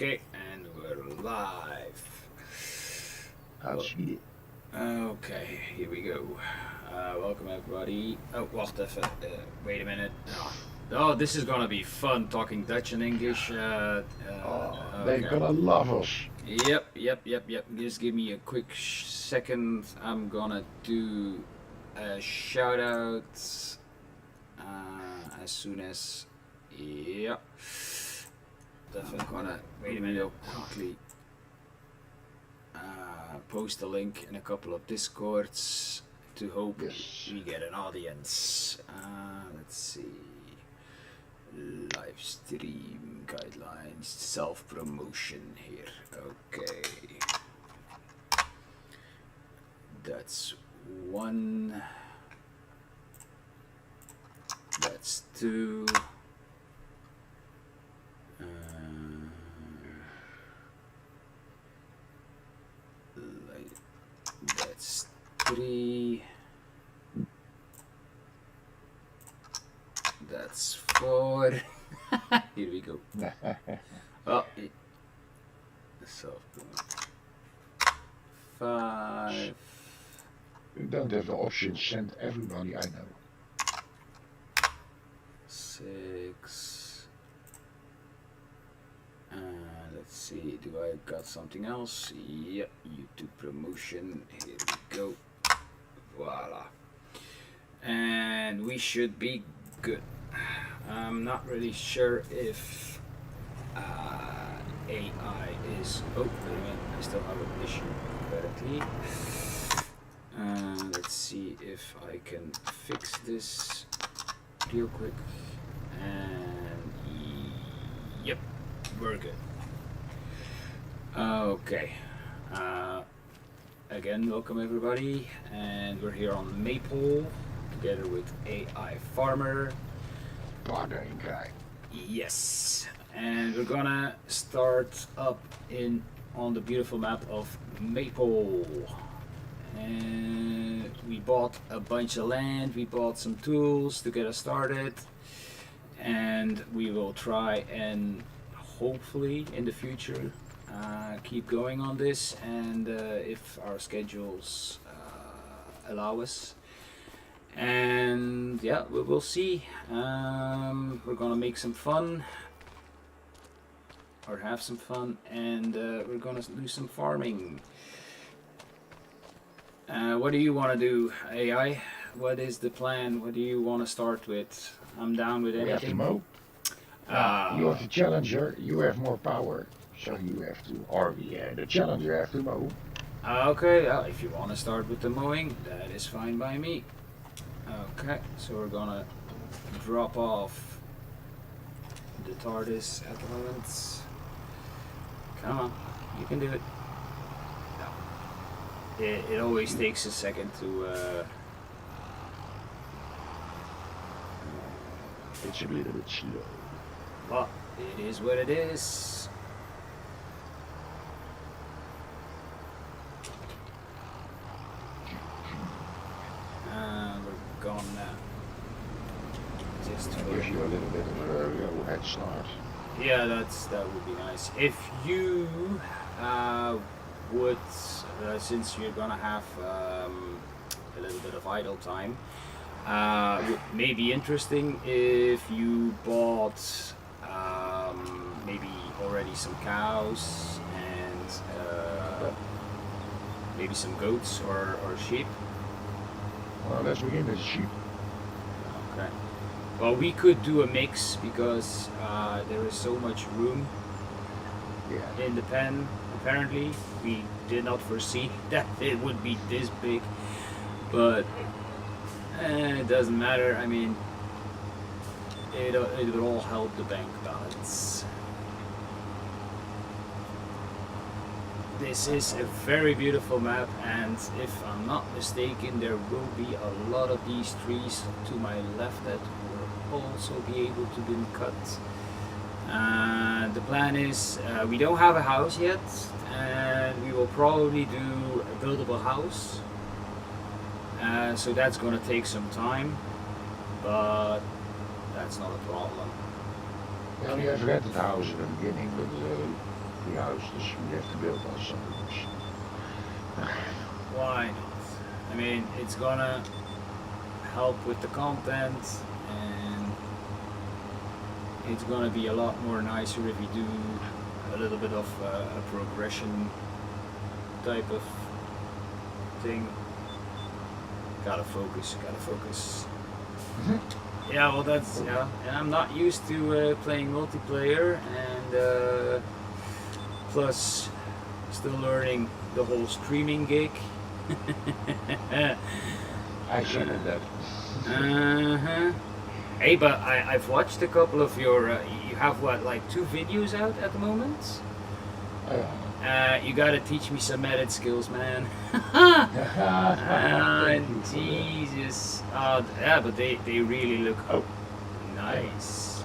Okay, and we're live. I'll see it. Okay, here we go. Welcome everybody. Oh, wacht even. Wait a minute. Oh, this is gonna be fun talking Dutch and English. They're Okay. gonna love us. Yep. Just give me a quick second. I'm gonna do a shout out as soon as. Yeah. Definitely gonna wait a minute. Quickly post a link in a couple of Discords to hope we get an audience. Let's see. Live stream guidelines, self promotion here. Okay. That's one. That's two. That's three. That's four. Here we go. Oh, so 5. You don't have the option send everybody I know. 6. Let's see, do I got something else? Yep, YouTube promotion. Here we go. Voila. And we should be good. I'm not really sure if AI is. Oh, wait a minute, I still have an issue apparently. Let's see if I can fix this real quick. And yep, we're good. Okay. Again, welcome everybody, and we're here on Maypole together with A.I.Farmer. Bargain guy. Yes, and we're gonna start up on the beautiful map of Maypole. And we bought a bunch of land, we bought some tools to get us started, and we will try and hopefully in the future keep going on this, and if our schedules allow us. And yeah, we will see. We're gonna make some fun, or have some fun, and we're gonna do some farming. What do you want to do, AI? What is the plan? What do you want to start with? I'm down with anything. We have to mow. You have the challenger, you have more power. So you have to, or the challenger have to mow. Okay, if you want to start with the mowing, that is fine by me. Okay, so we're gonna drop off the TARDIS at the moment. Come on, you can do it. No. It always takes a second to... It's a little bit slow. But it is what it is. We're gone now. Just to give you a little bit of a head start. Yeah, that would be nice. If you would, since you're gonna have a little bit of idle time, it may be interesting if you bought maybe already some cows and maybe some goats or sheep. Well, let's begin with sheep. Okay. Well, we could do a mix because there is so much room in the pen. Apparently, we did not foresee that it would be this big, but it doesn't matter. I mean, it will all help the bank balance. This is a very beautiful map, and if I'm not mistaken, there will be a lot of these trees to my left that will also be able to be cut. The plan is we don't have a house yet, and we will probably do a buildable house. So that's going to take some time, but that's not a problem. We only have rented houses in the beginning, but the houses we have to build ourselves. Why not? I mean, it's gonna help with the content, and it's gonna be a lot more nicer if we do a little bit of a progression type of thing. Gotta focus, gotta focus. Yeah, well that's, yeah, and I'm not used to playing multiplayer, and plus still learning the whole streaming gig. I second that. Uh-huh. Hey, but I've watched a couple of your, you have what, like 2 videos out at the moment? You gotta teach me some edit skills, man. Jesus. Yeah, but they really look nice.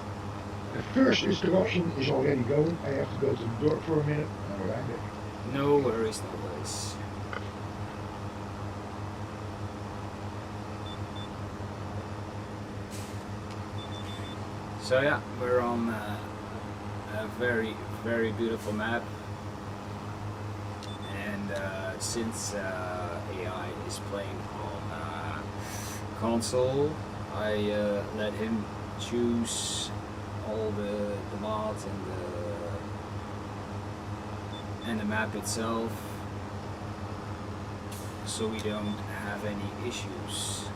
The first instruction is already going. I have to go to the door for a minute. I'll be right back. No worries, no worries. So yeah, we're on a very, very beautiful map. And since AI is playing on console, I let him choose all the mods and the map itself, so we don't have any issues.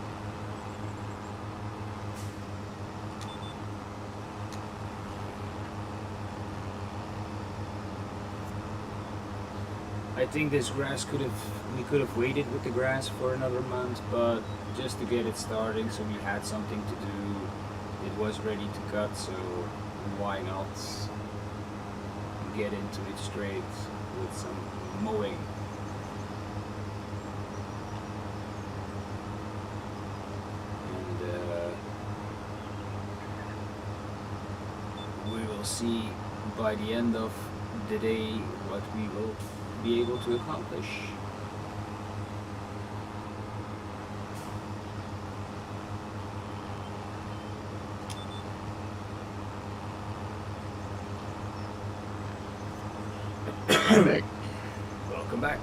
I think this grass we could have waited with the grass for another month, but just to get it starting, so we had something to do. It was ready to cut, so why not get into it straight with some mowing. And we will see by the end of the day what we will be able to accomplish. Back. Welcome back.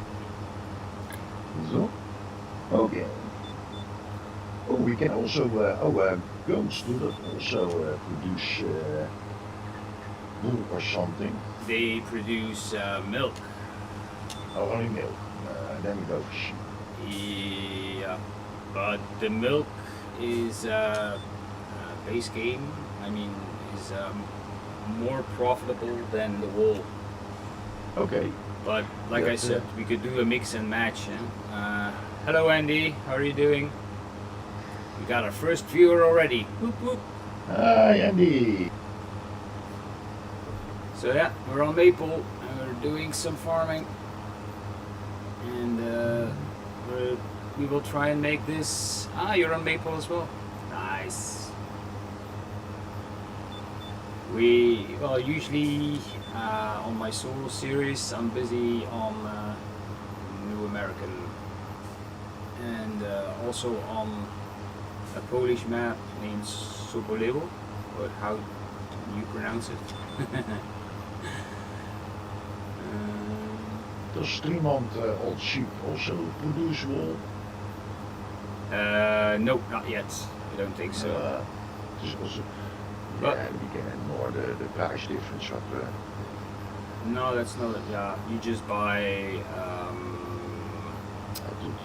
So, okay. Oh, we can also, goats do that also produce wool or something. They produce milk. Oh, only milk. Then we go for sheep. Yeah, but the milk is base game. I mean, is more profitable than the wool. Okay. But like I said, we could do a mix and match. Hello, Andy. How are you doing? We got our first viewer already. Whoop whoop. Hi, Andy. So yeah, we're on Maple and we're doing some farming, and we will try and make this. Ah, you're on Maple as well. Nice. Well, usually on my solo series, I'm busy on New American, and also on a Polish map named Sobolewo, or how you pronounce it. Does Streamond old sheep also produce wool? No, not yet. I don't think so. It is also, But we can add more the price difference up. no, that's not it. Yeah, you just buy I think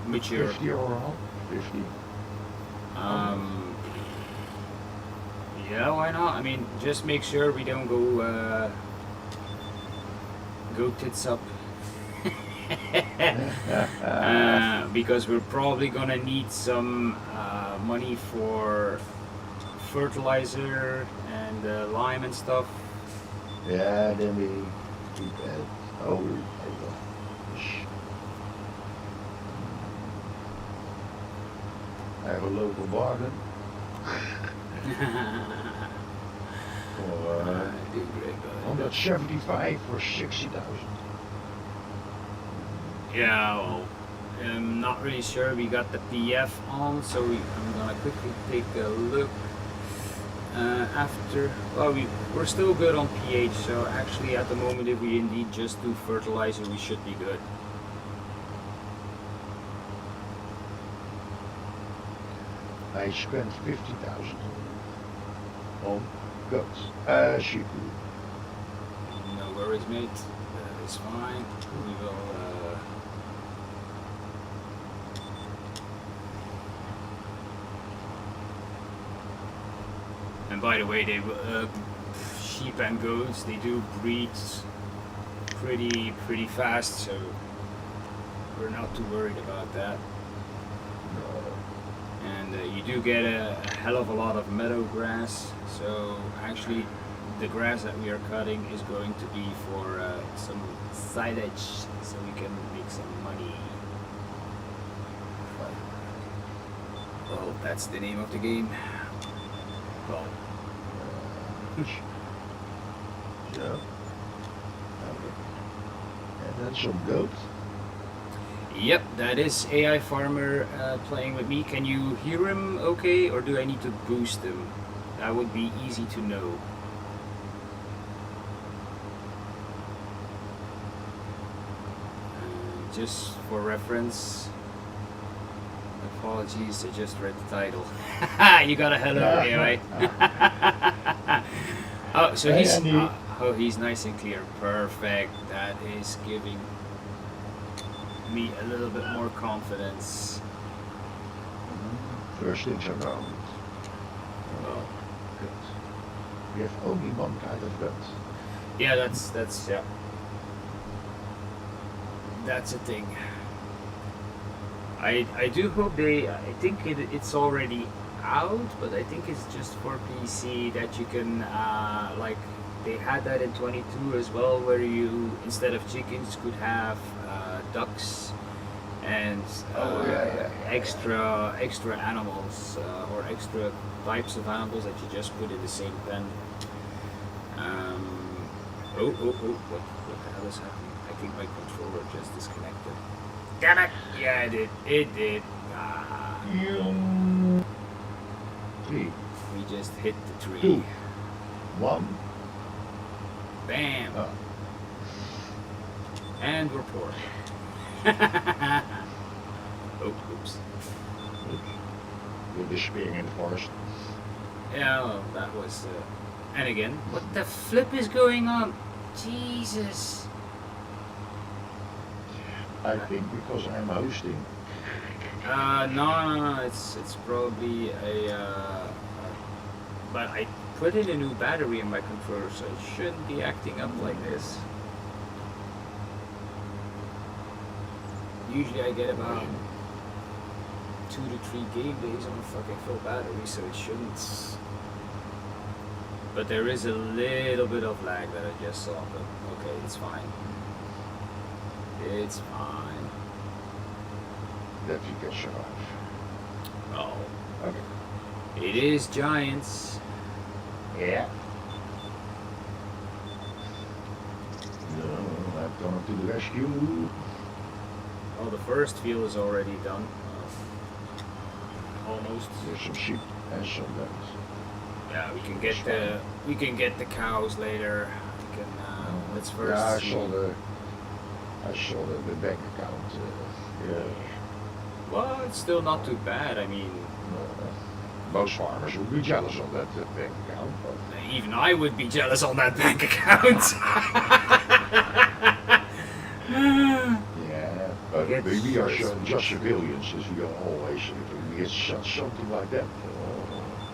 mature. 50 or how? 50. Yeah, why not? I mean, just make sure we don't go tits up. Because we're probably gonna need some money for fertilizer and lime and stuff. Yeah, then we add. Oh, there you go. I have a local bargain. For 175 for 60,000. Yeah, well, I'm not really sure. We got the PF on, so I'm gonna quickly take a look. After, well, we're still good on pH, so actually at the moment if we indeed just do fertilizer we should be good. I spent 50,000 on goats. Sheep. No worries, mate. That is fine. We will. And by the way, they sheep and goats, they do breed pretty fast, so we're not too worried about that. And you do get a hell of a lot of meadow grass, so actually the grass that we are cutting is going to be for some silage, so we can make some money. Well, that's the name of the game. Well, so, and then some goats. Yep, that is A.I.Farmer playing with me. Can you hear him okay, or do I need to boost him? That would be easy to know. Just for reference, apologies, I just read the title. You got a hello, AI. Oh, so he's he's nice and clear. Perfect. That is giving me a little bit more confidence. First things are known. Oh, Good. We have only one kind of goat. yeah, that's yeah. That's a thing. I do hope they. I think it's already out, but I think it's just for PC that you can like they had that in 22 as well, where you instead of chickens could have ducks and extra animals or extra types of animals that you just put in the same pen. What the hell is happening? I think my controller just disconnected. Damn it! Yeah, it did. Three. We just hit the tree. 2, 1. Bam! And we're poor. Oh, oops. You're disappearing in the forest. Yeah, well, that was. And again, what the flip is going on? Jesus. I think because I'm hosting. No. It's probably but I put in a new battery in my controller, so it shouldn't be acting up like this. Usually I get about 2 to 3 game days on a fucking full battery, so it shouldn't. But there is a little bit of lag that I just saw, but okay, it's fine. It's fine. That you can survive. Oh. Okay. It is giants. Yeah. No, I'm coming to the rescue. Oh, the first field is already done. Almost. There's some sheep and some goats. Yeah, we can get the cows later. We can. Let's first. Yeah, I see. saw the bank account. Yeah. Well, it's still not too bad. I mean, most farmers would be jealous of that bank account. But even I would be jealous on that bank account. yeah, but we are just civilians, as we are always. If we get something like that.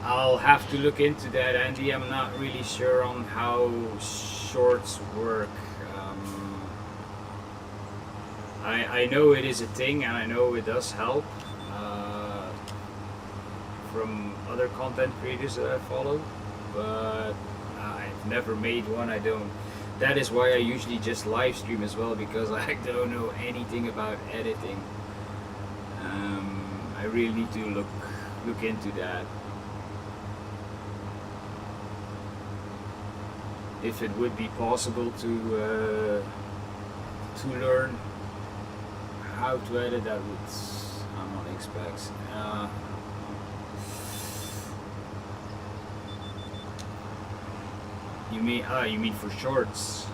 I'll have to look into that, Andy. I'm not really sure on how shorts work. I know it is a thing, and I know it does help from other content creators that I follow, but I've never made one. I don't. That is why I usually just live stream as well, because I don't know anything about editing. I really need to look into that. If it would be possible to learn how to edit, that would. I'm on Xbox. You mean for shorts?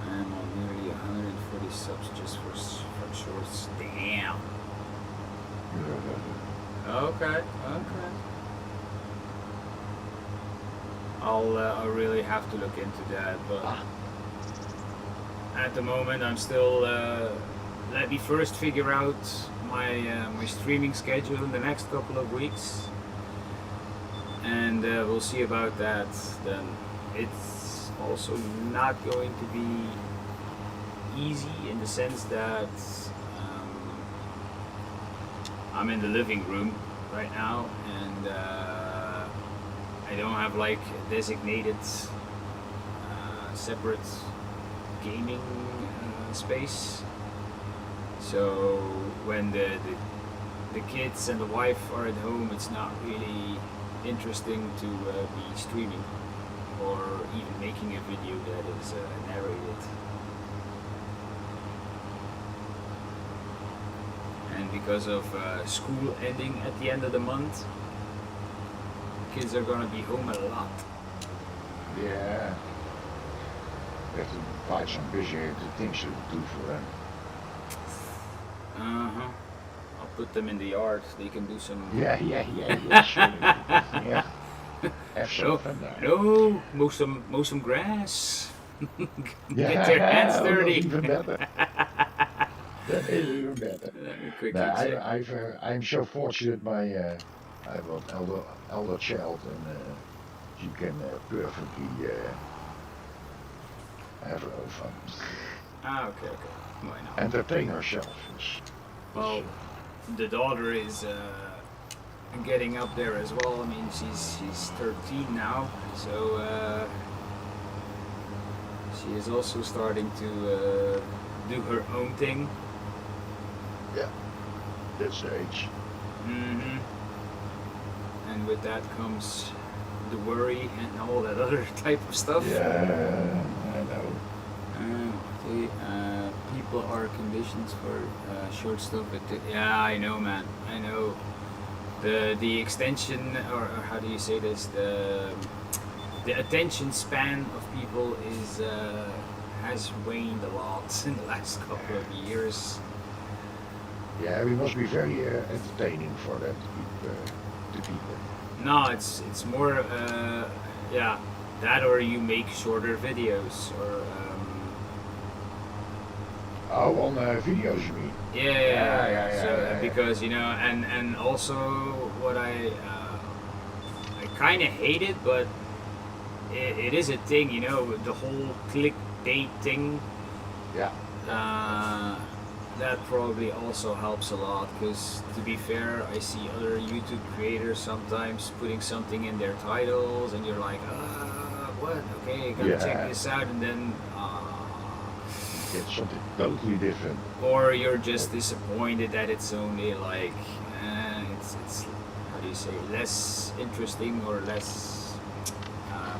I'm on nearly 140 subs just for shorts. Damn. Okay. I'll really have to look into that, but at the moment I'm still. Let me first figure out my streaming schedule in the next couple of weeks, and we'll see about that. Then it's also not going to be easy in the sense that I'm in the living room right now, and I don't have like a designated separate gaming space. So when the kids and the wife are at home, it's not really interesting to be streaming or even making a video that is narrated. And because of school ending at the end of the month, kids are gonna be home a lot. Yeah. We have to find some busy things to do for them. I'll put them in the yard. They can do some. Yeah, sure. Yeah. Have some fun there. No, mow some grass. Yeah, Get their hands that's dirty. even better. That is even better. Let me quickly No, check. I'm so fortunate. I have an elder child, and she can perfectly have her own fun. Okay. Why not? Entertain herself. Well, the daughter is getting up there as well. I mean, she's 13 now, so she is also starting to do her own thing. Yeah, this age. And with that comes the worry and all that other type of stuff. Yeah, I know. People are conditioned for short stuff. Yeah, I know, man. I know. The extension, or how do you say this? The attention span of people has waned a lot in the last couple of years. Yeah, we must be very entertaining for them to people. No, it's more that, or you make shorter videos, or on videos you mean? yeah. So yeah. because and also what I kind of hate it, but it is a thing, the whole clickbait thing. Yeah. That probably also helps a lot, because to be fair, I see other YouTube creators sometimes putting something in their titles, and you're like, what? Okay, gotta check this out, and then get something totally different. or you're just disappointed that it's only like it's how do you say, less interesting, or less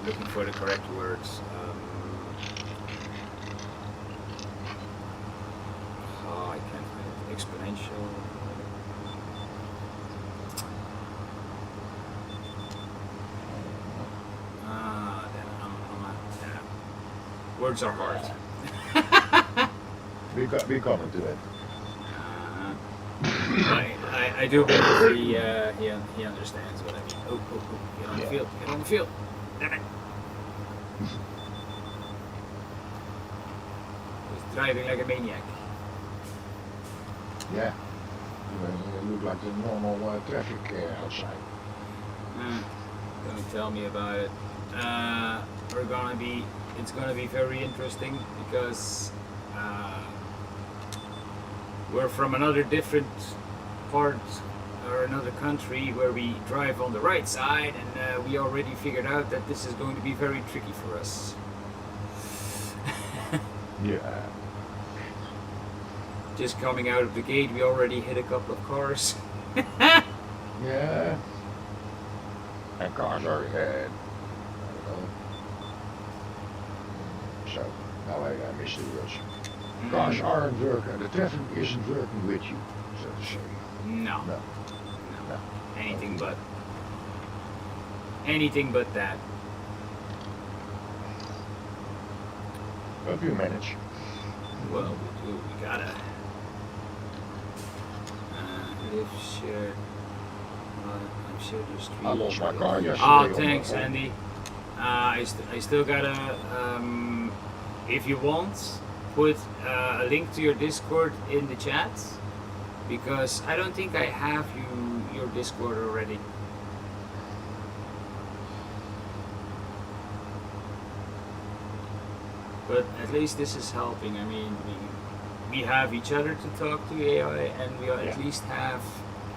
looking for the correct words. I can't find it. Exponential. Words are hard. We coming to it. I do believe he understands what I mean. Oh, get on the field. Get on the field. Damn it. He's driving like a maniac. Yeah. You look like the normal traffic outside. Don't tell me about it. It's gonna be very interesting, because we're from another different part, or another country, where we drive on the right side, and we already figured out that this is going to be very tricky for us. Yeah. Just coming out of the gate, we already hit a couple of cars. Yeah. And cars are ahead. So, now I miss the rush. Cars aren't working, the traffic isn't working with you, so to say. No. No, no. Anything Okay. but. Anything but that. Hope you manage. Well, we do. We gotta live share. I'm sure the street. I lost my car yesterday. Oh, thanks, Andy. I still gotta. If you want, put a link to your Discord in the chat, because I don't think I have your Discord already. But at least this is helping. I mean, we have each other to talk to AI, and we at least have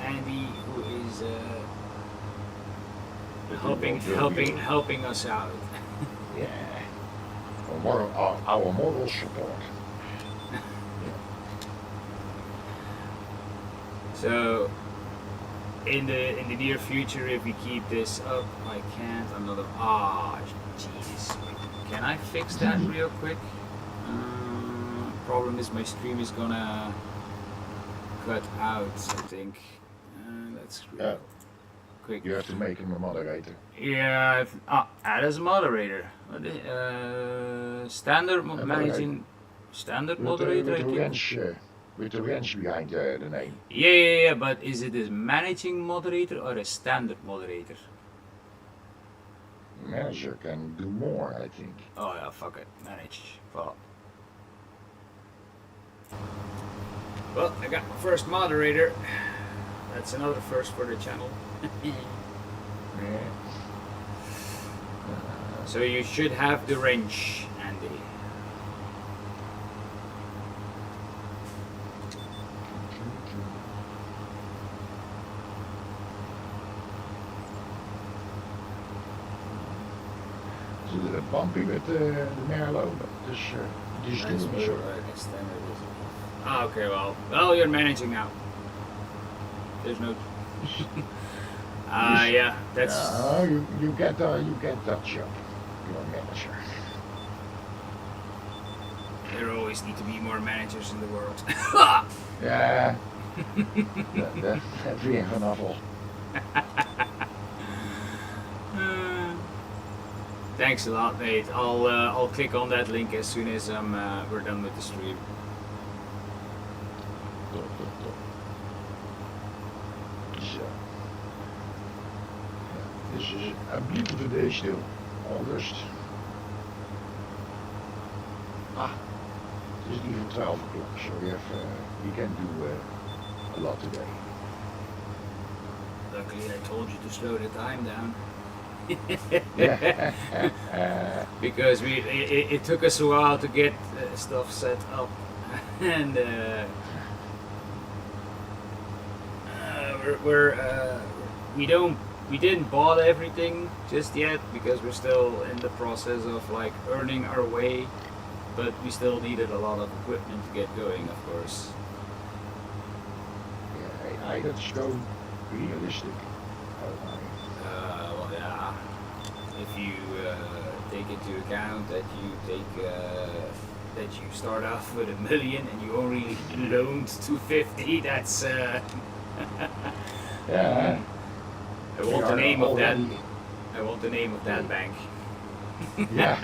Andy, who is helping us out. Yeah. Our moral support. So, in the near future, if we keep this up, I can't. Another. Jesus. Can I fix that real quick? Problem is my stream is gonna cut out, I think. Let's quick. You have to make him a moderator. Yeah, add as a moderator. Standard managing. Standard moderator, I think. With the wrench behind the name. Yeah, but is it a managing moderator or a standard moderator? Manager can do more, I think. Oh yeah, fuck it. Manage. Well, I got my first moderator. That's another first for the channel. So you should have the wrench, Andy. Bumpy met de Merlot, dus die is doing me zo. Okay, well, you're managing now. There's no. Yeah, that's. You get that job. You're a manager. There always need to be more managers in the world. Yeah. Dat weer vanaf al. Thanks a lot, mate. I'll click on that link as soon as we're done with the stream. Zo. This is a beautiful day still. August. It is even 12 o'clock, so we can do a lot today. Luckily, I told you to slow the time down. Because it took us a while to get stuff set up, and we didn't bought everything just yet because we're still in the process of like earning our way, but we still needed a lot of equipment to get going, of course. Yeah, I that's so realistic. Well, yeah. If you take into account that you start off with $1 million and you only loaned 250, that's. Yeah. I want the name of that. I want the name of that bank. Ja.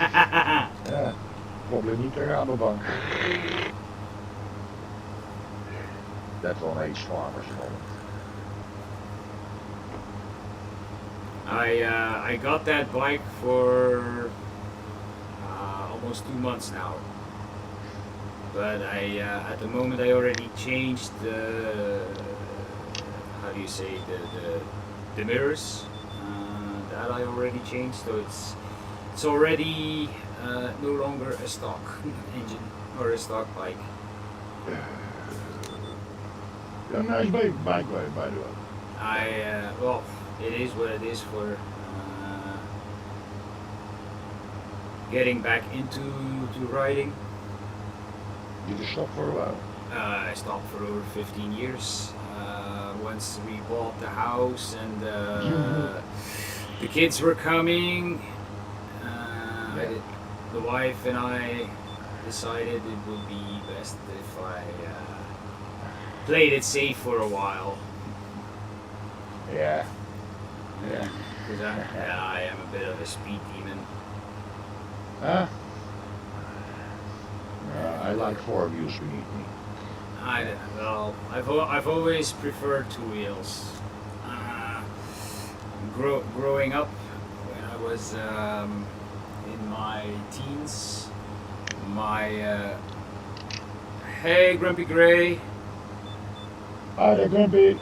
Ja. Probleem niet de Rabobank. That's on A.I.Farmer's moment. I got that bike for almost 2 months now, but at the moment I already changed the how do you say the mirrors. That I already changed, so it's already no longer a stock engine or a stock bike. A nice bike, by the way. Well, it is what it is for getting back into riding. Did you stop for a while? I stopped for over 15 years. Once we bought the house and the kids were coming, the wife and I decided it would be best if I played it safe for a while. Yeah. Yeah. Because I am a bit of a speed demon. Huh? I like four wheels beneath me. I've always preferred two wheels. Growing up, when I was in my teens, my hey Grumpy Gray. Hi there, Grumpy.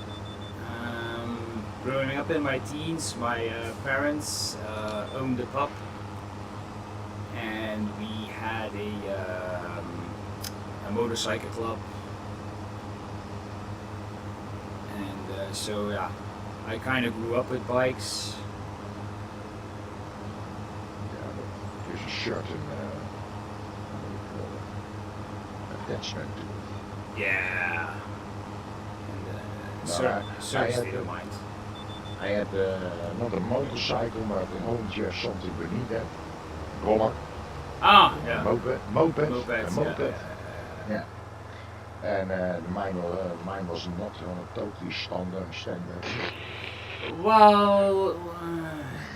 Growing up in my teens, my parents owned a pub, and we had a motorcycle club, and so yeah, I kind of grew up with bikes. Yeah, but there's a certain what do you call it? Attachment to it. Yeah, and certain state of mind. I had not a motorcycle, but a hondje of something beneath that. Roller. Ah, yeah. Moped. Mopeds, A moped. Yeah. And mine was not on a totally standard. Well,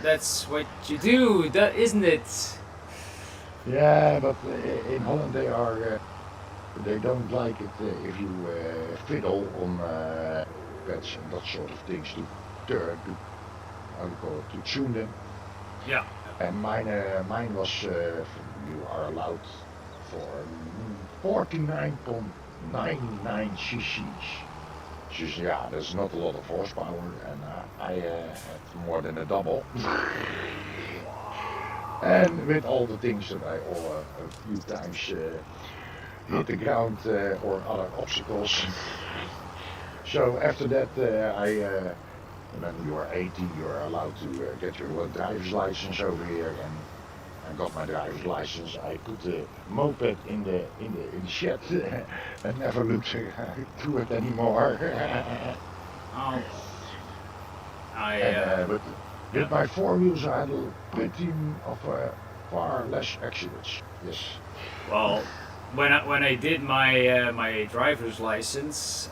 that's what you do, isn't it? Yeah, but in Holland they don't like it if you fiddle on pads and that sort of things to turn to how do you call it, to tune them. Yeah. And mine was you are allowed for 49.99 cc's. Dus yeah, that's not a lot of horsepower, and I had more than a double. And with all the things that I a few times hit the ground or other obstacles. So after that, when you are 18, you are allowed to get your driver's license over here, and I got my driver's license. I put the moped in the shed and never looked to it anymore. Oh. But with my four wheels, I had a pretty of far less accidents. Yes. Well, when I did my my driver's license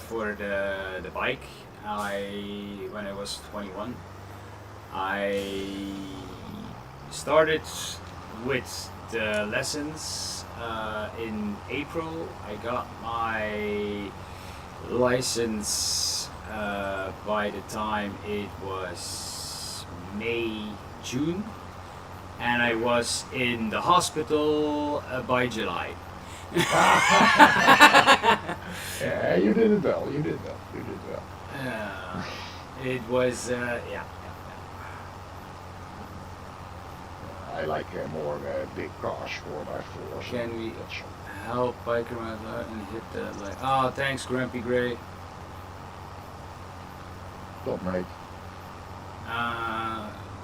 for the bike, when I was 21, I started with the lessons in April. I got my license by the time it was May, June, and I was in the hospital by July. Yeah, you did it well. You did well. It was yeah. I like more big cars, 4x4s. Can we help biker out and hit that like? Oh, thanks, Grumpy Gray. Top, mate.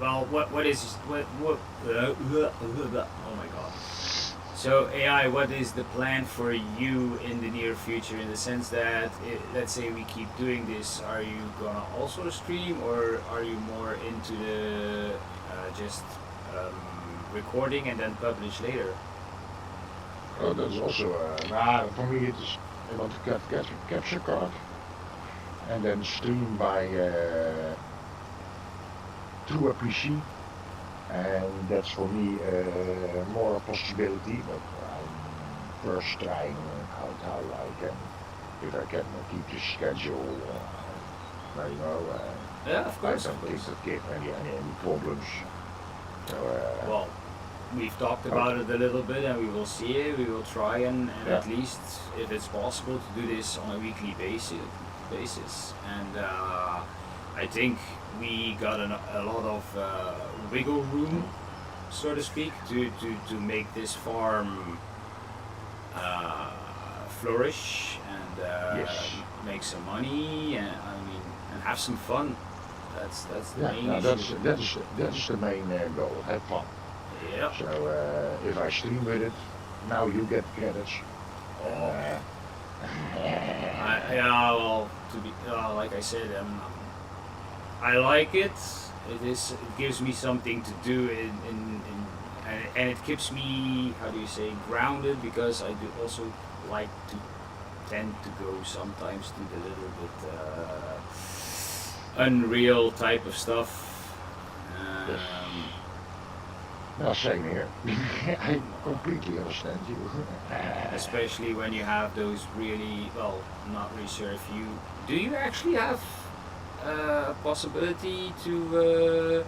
Well, what is what? Oh my God. So AI, what is the plan for you in the near future? In the sense that, let's say we keep doing this, are you gonna also stream, or are you more into the just recording and then publish later? Oh, that's also for me it is. I want to get capture card and then stream by through a PC. And that's for me more a possibility, but I'm first trying out how I can, if I can keep the schedule, you know, Yeah, of course. I don't think that give any problems. So, well, we've talked about it a little bit, and we will see it. We will try and yeah. at least, if it's possible, to do this on a weekly basis. And I think we got a lot of wiggle room, so to speak, to make this farm flourish and Yes. make some money, and and have some fun. That's the main no, issue. that's the main goal. Have fun. Yeah. So if I stream with it, now you get credits. Yeah, well, to be like I said, I like it. It gives me something to do and it keeps me, how do you say, grounded, because I do also like to tend to go sometimes to the little bit unreal type of stuff. Yes. No, same here. I completely understand you. Especially when you have those really, well, I'm not really sure if you, do you actually have a possibility to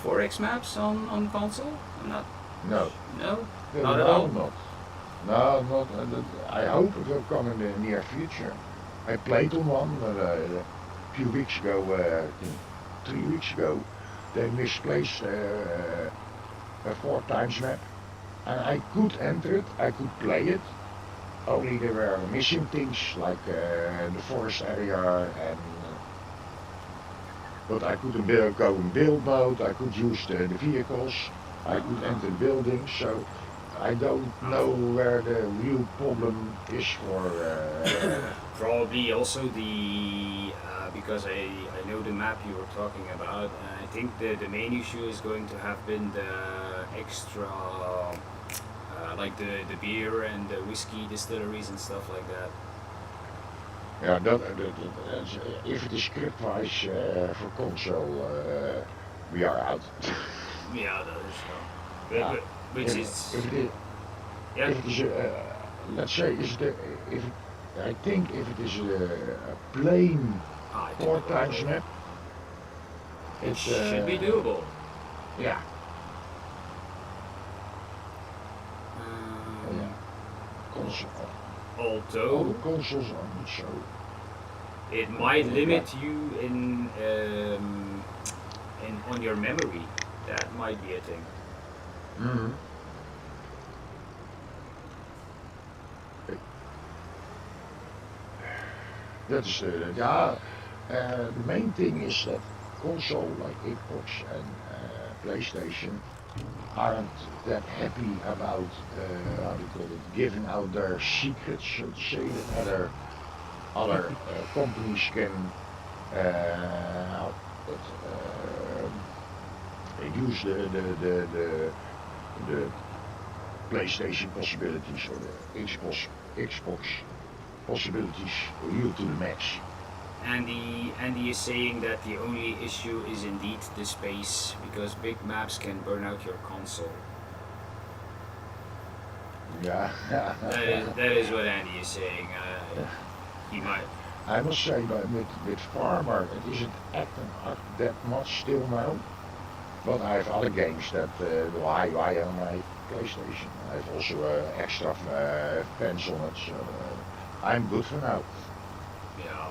forex maps on console? I'm not. No. No, No, not at all. not. No, not. I hope it will come in the near future. I played on one a few weeks ago, 3 weeks ago. They misplaced a 4 times map, and I could enter it. I could play it. Only there were missing things like the forest area, and but I couldn't go in build mode. I could use the vehicles. I could enter buildings. So I don't know where the real problem is for. Probably also the because I know the map you were talking about. I think the main issue is going to have been the extra like the beer and the whiskey distilleries and stuff like that. Yeah, if it is script-wise for console, we are out. Yeah, that is so. Which if, is if it is, yeah. if it is let's say, if I think if it is a plain I think 4 times map, it should be doable. Yeah. Um, Yeah. Console. All Although the consoles are not so. it might limit you in on your memory. That might be a thing. Mm-hmm. That's the main thing is that console like Xbox and PlayStation aren't that happy about how do you call it, giving out their secrets, so to say, that other companies can uh, use the PlayStation possibilities or the Xbox possibilities real to the max. Andy is saying that the only issue is indeed the space, because big maps can burn out your console. Yeah. That is what Andy is saying. He might. I must say, but with Farmer, it isn't acting up that much still now. But I have other games that I on my PlayStation. I have also extra fans on it, so I'm good for now. Yeah.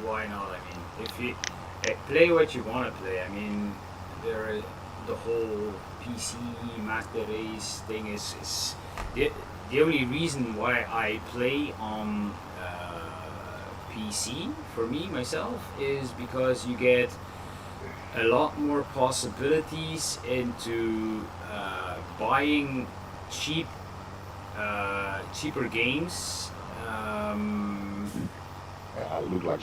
Why not? I mean, if you play what you want to play. I mean, the whole PC Mac the race thing is the only reason why I play on PC for me myself is because you get a lot more possibilities into buying cheaper games. Look like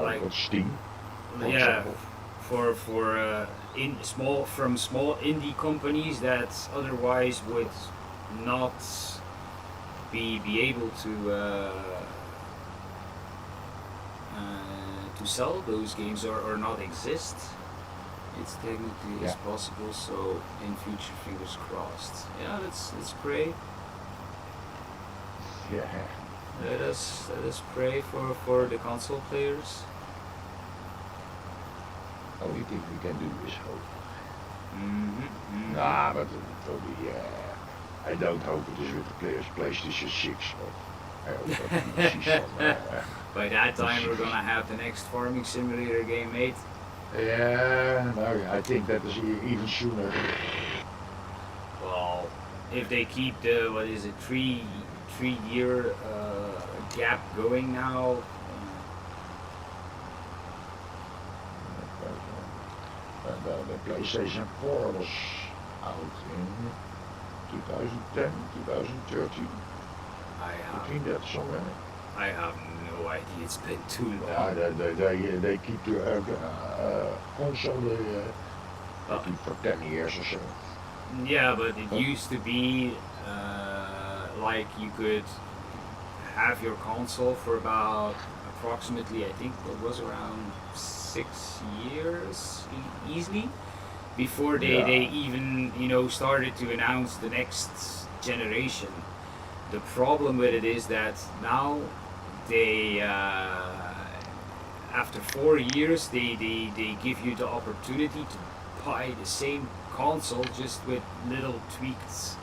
Like Steam. For yeah, example. for small indie companies that otherwise would not be able to sell those games or not exist. It's technically is possible, so in future, fingers crossed. Yeah, let's pray. Yeah. Let us pray for the console players. Only thing we can do is hope. Mm-hmm. Nah, but it will be. I don't hope it is with the PlayStation 6. But I hope that we see some. By that time, we're gonna have the next farming simulator game made. Yeah, no, I think that is even sooner. Well, if they keep the 3 year gap going now. The PlayStation 4 was out in 2010, 2013. Between that somewhere. I have no idea. It's been too long. Yeah, they keep the console Well, at least for 10 years or so. yeah, but it But used to be like you could have your console for about approximately, I think it was around 6 years easily before they yeah, even started to announce the next generation. The problem with it is that now they after 4 years they give you the opportunity to buy the same console just with little tweaks,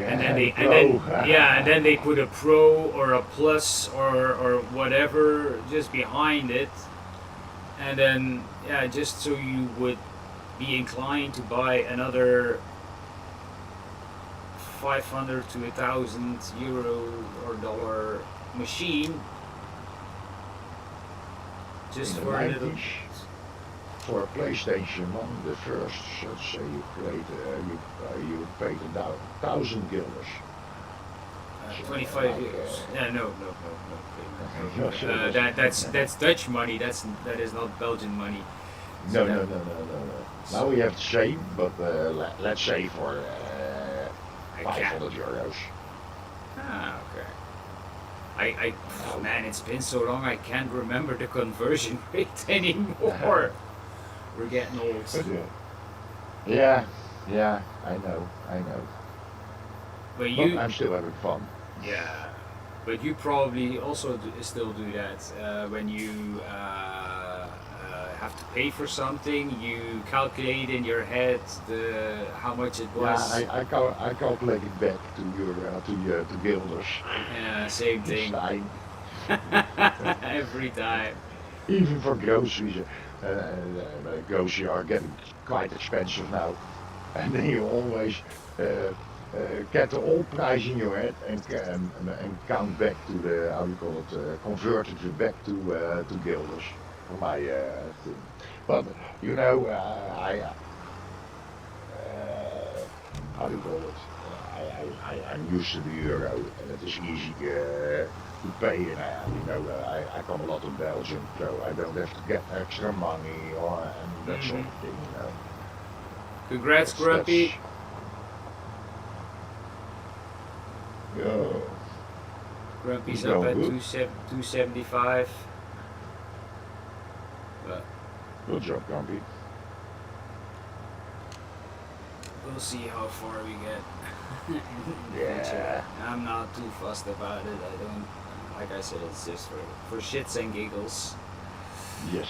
and then yeah, the they and Pro. then yeah and then they put a pro or a plus or whatever just behind it, and then yeah, just so you would be inclined to buy another 500 to 1,000 euro or dollar machine In just the for a little. 90s, for a PlayStation 1, the first, let's say you played, you paid 1,000 guilders. So 25 like, euros. Yeah, no. no, so it was, That's Dutch money. That is not Belgian money. So no, that. no, no, no, no, no. Now we have the same, but let's say for I can't. 500 euros. Ah, okay. Man, it's been so long. I can't remember the conversion rate anymore. We're getting old. But yeah, yeah, I know. But But you, I'm still having fun. yeah. But you probably also still do that when you have to pay for something. You calculate in your head how much it Yeah, was. I calculate it back to to guilders Same each thing. time. Every time. Even for groceries, groceries are getting quite expensive now, and then you always uh, get the old price in your head and count back to the how you call it, convert it back to guilders for my thing. But you know, how do you call it? I'm used to the euro, and it is easy to pay. And you know, I come a lot in Belgium, so I don't have to get extra money or and that sort Hmm. of thing. You know, Congrats, Grumpy. that's yeah, it's Grumpy's up going at good. 275. But Good job, Grumpy. we'll see how far we get in the future. Yeah. I'm not too fussed about it. I don't, like I said, it's just for shits and giggles. Yes.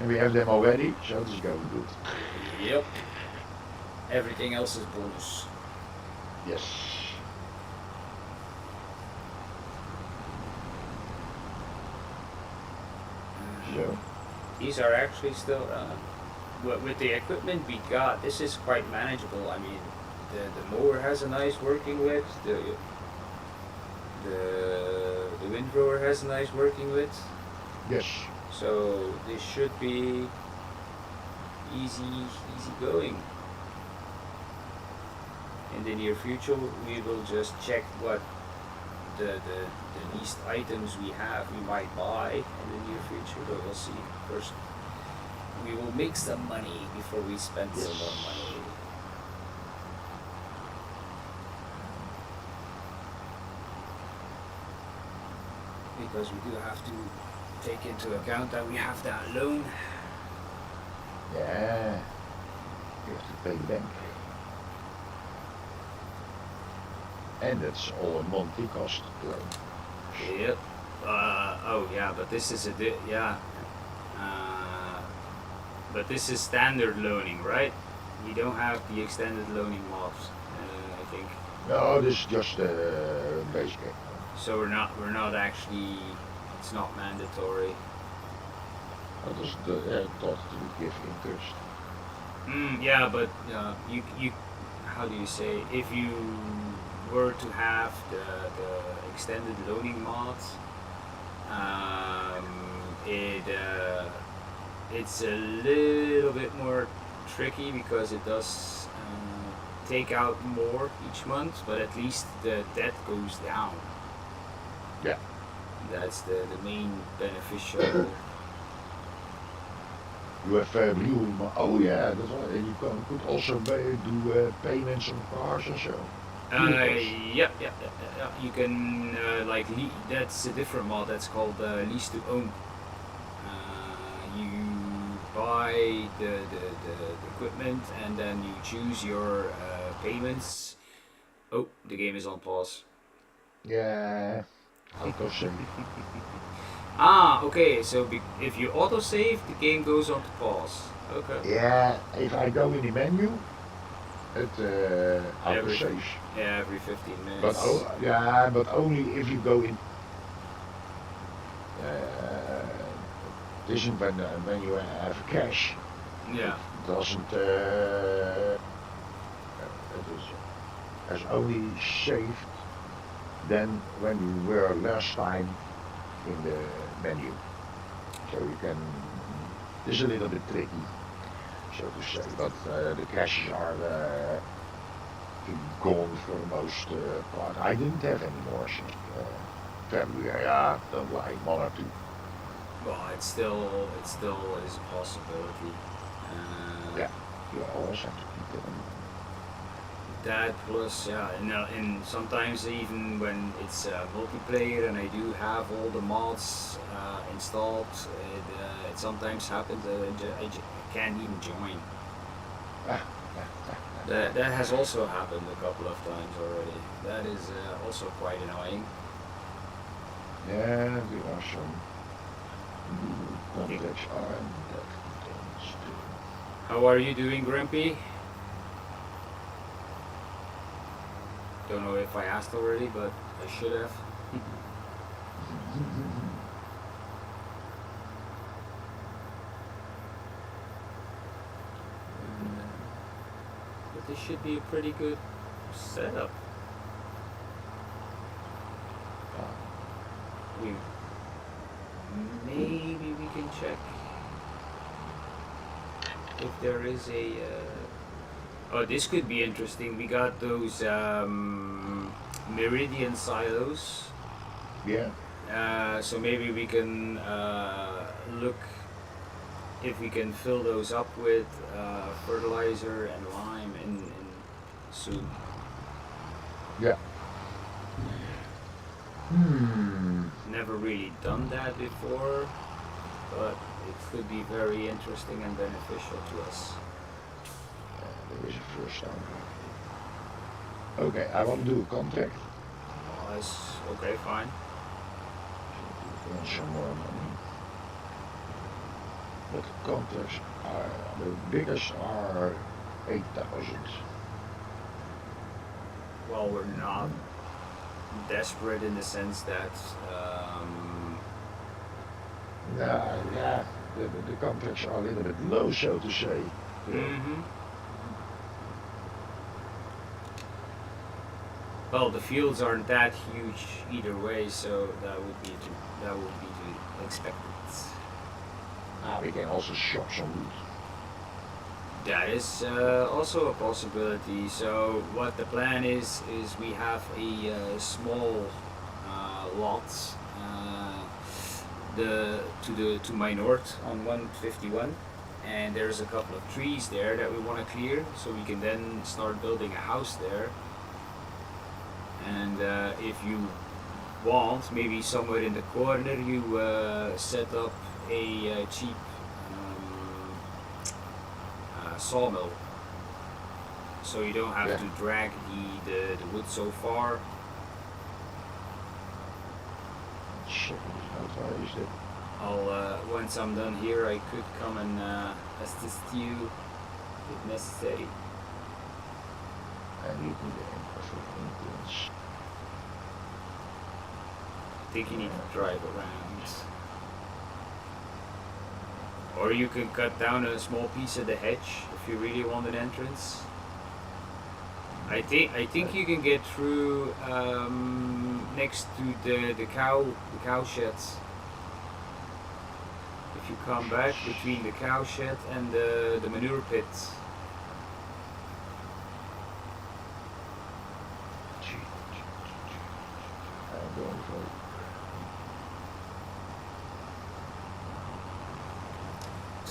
And we have them already, so it's going good. Yep. Everything else is bonus. Yes. So. These are actually still, with the equipment we got, this is quite manageable. I mean, the mower has a nice working width. The windrower has a nice working width. Yes. So this should be easy going. In the near future, we will just check what the least items we have we might buy in the near future, but we'll see. First, we will make some money before we spend some more money. Because we do have to take into account that we have that loan. Yeah. You have to pay the bank. And that's all a monthly cost loan. Yep. Oh yeah, but this is yeah. But this is standard loaning, right? We don't have the extended loaning mods, I think. No, this is just basic. So we're not actually. It's not mandatory. Dat is tot to give interest. Yeah, but you how do you say, if you were to have the extended loaning mods, it's a little bit more tricky because it does take out more each month, but at least the debt goes down. Yeah. That's the main beneficial You have blue. Oh yeah, that's right. And you could also do payments on cars and so. Fuel cards. Yeah. You can like that's a different mod. That's called lease to own. You buy the equipment and then you choose your payments. Oh, the game is on pause. Yeah. Autosave. Okay. So if you autosave, the game goes on to pause. Okay. Yeah. If I go in the menu, it Every autosaves. yeah, every 15 But minutes. oh yeah, but only if you go in. Uh, this is when you have cash. It Yeah. doesn't. It is has only saved then when you were last time in the menu. So you can. This is a little bit tricky, so to say, but the caches are gone for the most part. I didn't have any more since February. Yeah, don't lie, 1 or 2. Well, it still is a possibility. Yeah, you always have to keep it in mind. That plus, yeah, and sometimes even when it's multiplayer and I do have all the mods installed, it sometimes happens that I can't even join. Ah, That has also happened a couple of times already. That is also quite annoying. yeah, there are some contacts are that things too. How are you doing, Grumpy? Don't know if I asked already, but I should have. But this should be a pretty good setup. We maybe we can check if there is a. Oh, this could be interesting. We got those Meridian silos. Yeah, So maybe we can look if we can fill those up with fertilizer and lime in soon. yeah. Never really done that before, but it could be very interesting and beneficial to us. There is a first time. Okay, I want to do a contract. Okay, fine. Earn some more money. But the contracts are the biggest are 8,000. Well, we're not desperate in the sense that Yeah, the contracts are a little bit low, so to say. well, the fields aren't that huge either way, so that would be to expect it. We can also shop some wood. That is also a possibility. So what the plan is we have a small lot to my north on 151, and there's a couple of trees there that we want to clear, so we can then start building a house there. And if you want, maybe somewhere in the corner you set up a cheap sawmill, so you don't have to drag the wood so far. Shit, how far is it? I'll once I'm done here, I could come and assist you if necessary. I need the imperfect influence. I think you need to drive around, or you can cut down a small piece of the hedge if you really want an entrance. I think you can get through next to the cow sheds. If you come back between the cow shed and the manure pit. I'm going for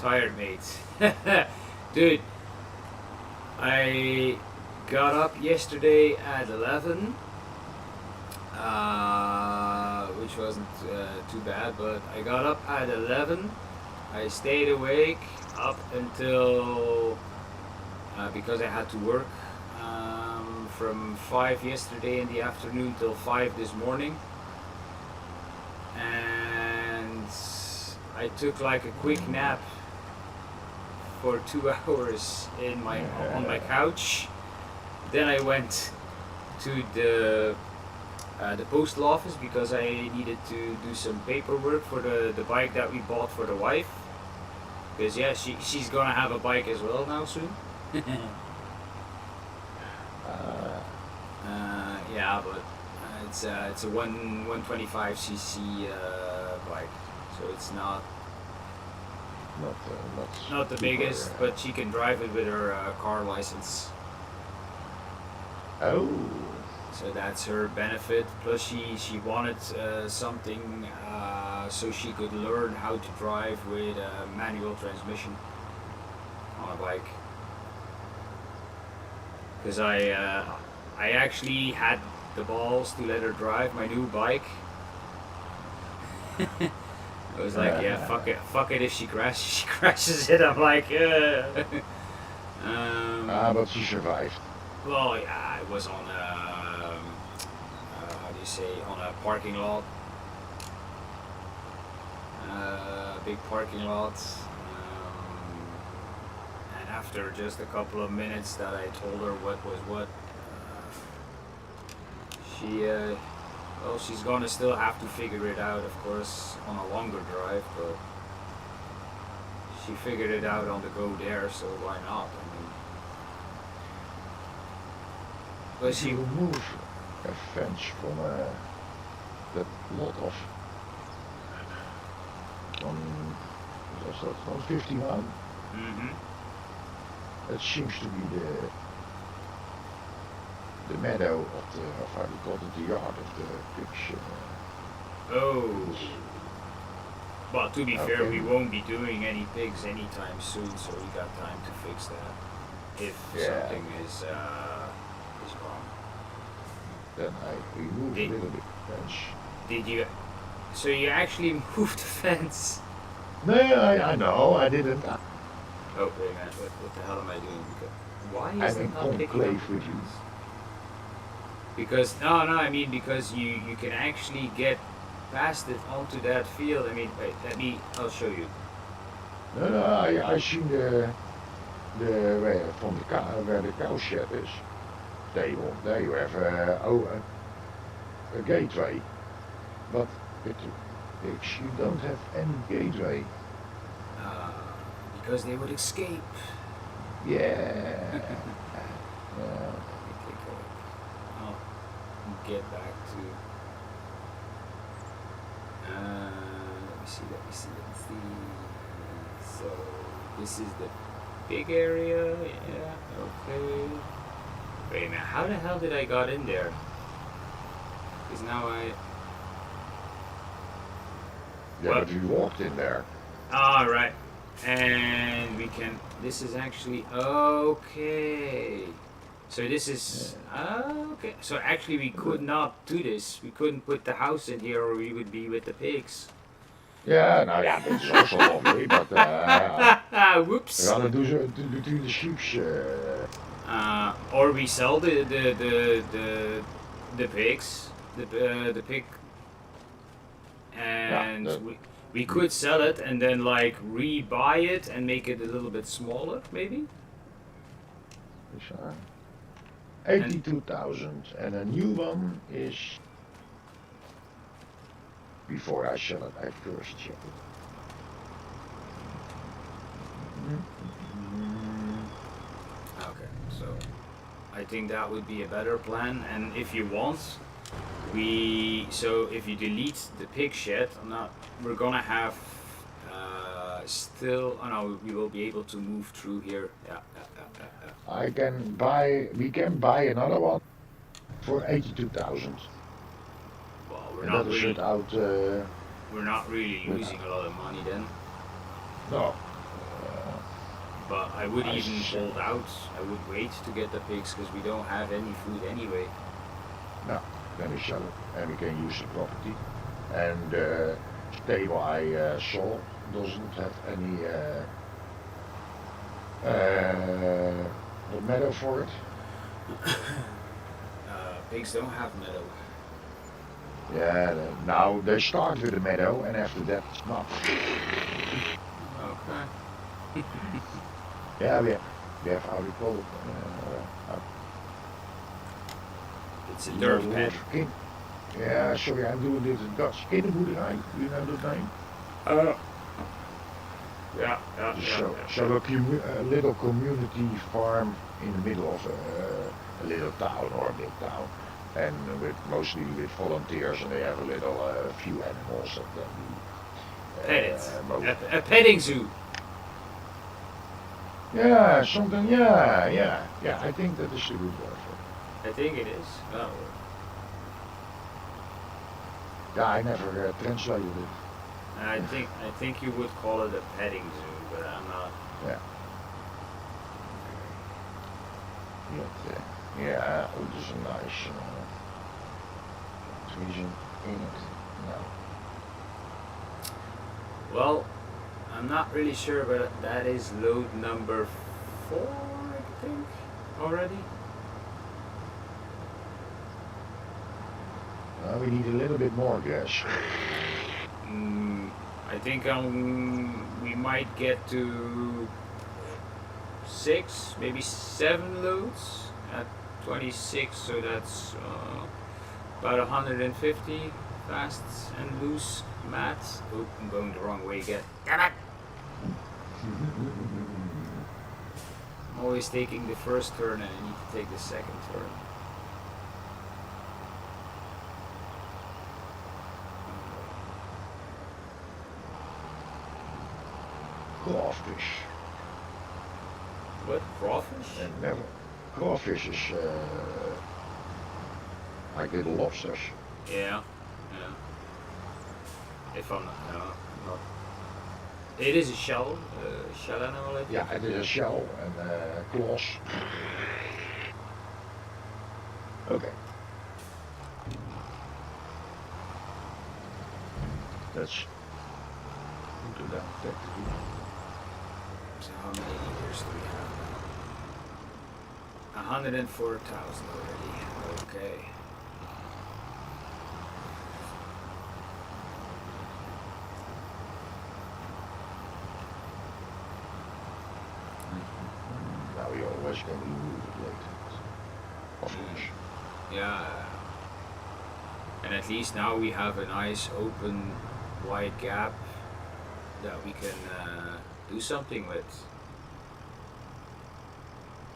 tired, mate. Dude, I got up yesterday at 11, which wasn't too bad, but I got up at 11. I stayed awake up until, because I had to work, from 5 yesterday in the afternoon till 5 this morning. And I took like a quick nap for 2 hours on my couch. Then I went to the postal office because I needed to do some paperwork for the bike that we bought for the wife. Because yeah, she's gonna have a bike as well now soon. Yeah, but it's a 125cc bike, so it's not the biggest, but she can drive it with her car license. Oh. So that's her benefit. Plus she wanted something so she could learn how to drive with a manual transmission on a bike. Because I actually had the balls to let her drive my new bike. I was like, yeah, fuck it if she crashes it. I'm like, but she survived. Well, yeah, it was on a, how do you say, on a parking lot. Big parking lot. And after just a couple of minutes that I told her what was what, well, she's gonna still have to figure it out, of course, on a longer drive, but she figured it out on the go there, so why not? I mean, but she remove a fence from that lot of from 51. That seems to be the meadow of the, how do you call it, the yard of the pigs. Oh. Well, to be fair, we won't be doing any pigs anytime soon, so we got time to fix that. If something is wrong. Then I removed a little bit fence. Did you? So you actually moved the fence? No, I know, I didn't. Oh, wait a minute, what the hell am I doing? Why is I'm it in not picking conclave up? with you. Because, no, I mean, because you can actually get past it onto that field. I mean, wait, I'll show you. No, I seen from the car where the cow shed is. There you have a gateway, but with the pigs you don't have any gateway. Because they would escape. Yeah. I'll get back to. Let me see. So this is the big area. Yeah. Okay. Wait a minute. How the hell did I got in there? Because now Yeah, but you walked in there. Ah, right. And we can. This is actually okay. So this is okay. So actually, we could not do this. We couldn't put the house in here, or we would be with the pigs. Yeah, nou ja, dat is also lovely, but whoops. we gotta do between the sheeps. Or we sell the pigs, the pig, and we could sell it and then like rebuy it and make it a little bit smaller, maybe. 82,000, and a new one is. Before I sell it, I first check it. Okay, so I think that would be a better plan. And if you want, if you delete the pig shed, we're gonna have still. Oh no, we will be able to move through here. Yeah. We can buy another one for 82,000. Well, we're not really losing a lot of money then. No. But I would I even see. hold out. I would wait to get the pigs because we don't have any food anyway. No, then we sell it and we can use the property. And the stable I saw doesn't have any meadow for it. Pigs don't have meadow. Yeah, now they start with a meadow and after that it's not. Okay. Yeah, we have how we call it. It's a You dirt know the pen. word kind. Yeah, sorry, I'm doing this in Dutch. Kinderboerderij, do you know that name? Yeah. So a little community farm in the middle of a little town or a big town, and mostly with volunteers, and they have a little few animals that can be Pet it. A petting zoo. yeah, something. Yeah. I think that is a good word for it. I think it is. Oh. Yeah, I never translated it. I think you would call it a petting zoo, but I'm not. Yeah. But, yeah, it is a nice vision in it. No. Well, I'm not really sure, but that is load number 4, I think, already. We need a little bit more gas. I think we might get to 6, maybe 7 loads at 26, so that's about 150 fast and loose mats. Oh, I'm going the wrong way again. Damn it! I'm always taking the first turn and I need to take the second turn. Crawfish. What? Crawfish? And never. Crawfish is like little lobsters. Yeah. If I'm not, not. It is a shell animal, I think. Yeah, it is a shell and claws. Okay. Let's put it down. So how many liters do we have now? 104,000 already. Okay. Now we always can remove it later. Of course. Yeah. And at least now we have a nice open wide gap that we can do something with.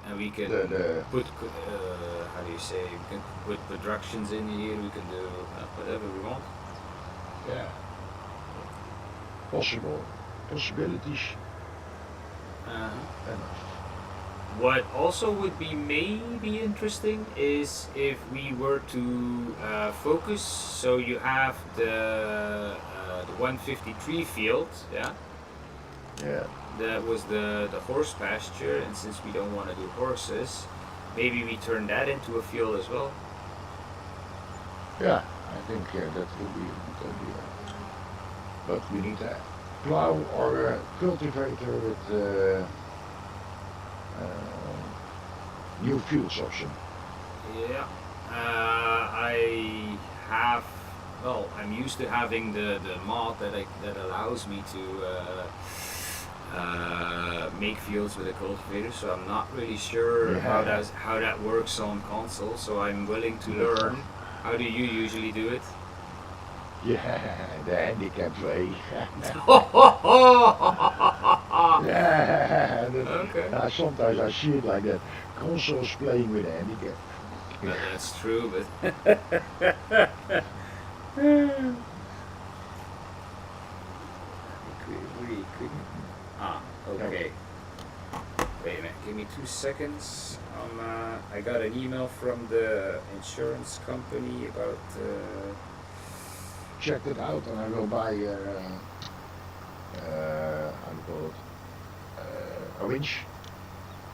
And we can put, how do you say, we can put productions in here, we can do whatever we want. Yeah. Possibilities. Enough. What also would be maybe interesting is if we were to focus, so you have the 153 field, yeah? Yeah. That was the horse pasture, and since we don't want to do horses, maybe we turn that into a field as well. Yeah, I think that would be a good idea. But we need a plow or a cultivator with new fields option. Yeah, I have. Well, I'm used to having the mod that allows me to make fields with a cultivator. So I'm not really sure how that works on console. So I'm willing to learn. How do you usually do it? Yeah, the handicap way. Okay. Sometimes I see it like that. Consoles playing with a handicap. Well, that's true, but okay. Wait a minute, give me 2 seconds. I got an email from the insurance company about. Check it out, and I will buy how do you call it? a winch.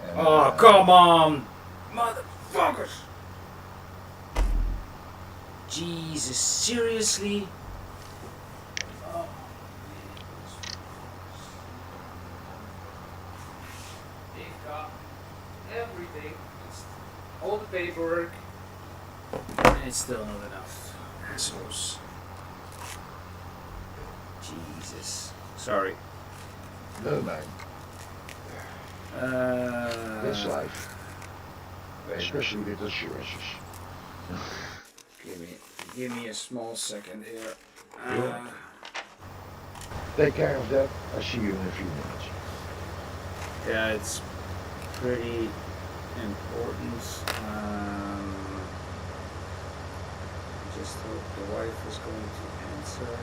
And, Oh, come on! Motherfuckers! Jesus, seriously? Oh, they've got everything, all the paperwork, and it's still not enough. Assholes. Jesus. Sorry. No man, that's life. Especially with assurances. Give me a small second here. Yeah. Take care of that. I'll see you in a few minutes. Yeah, it's pretty important. Just hope the wife is going to answer.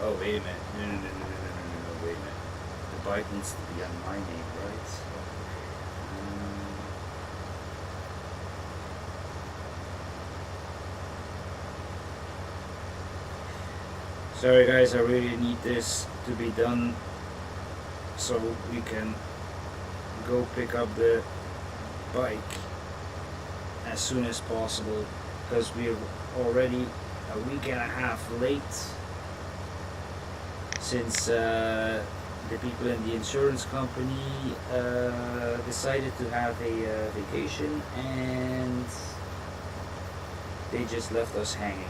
Oh, wait a minute. No, wait a minute. The bike needs to be on my name, right? Sorry guys, I really need this to be done so we can go pick up the bike as soon as possible, because we're already a week and a half late since the people in the insurance company decided to have a vacation, and they just left us hanging.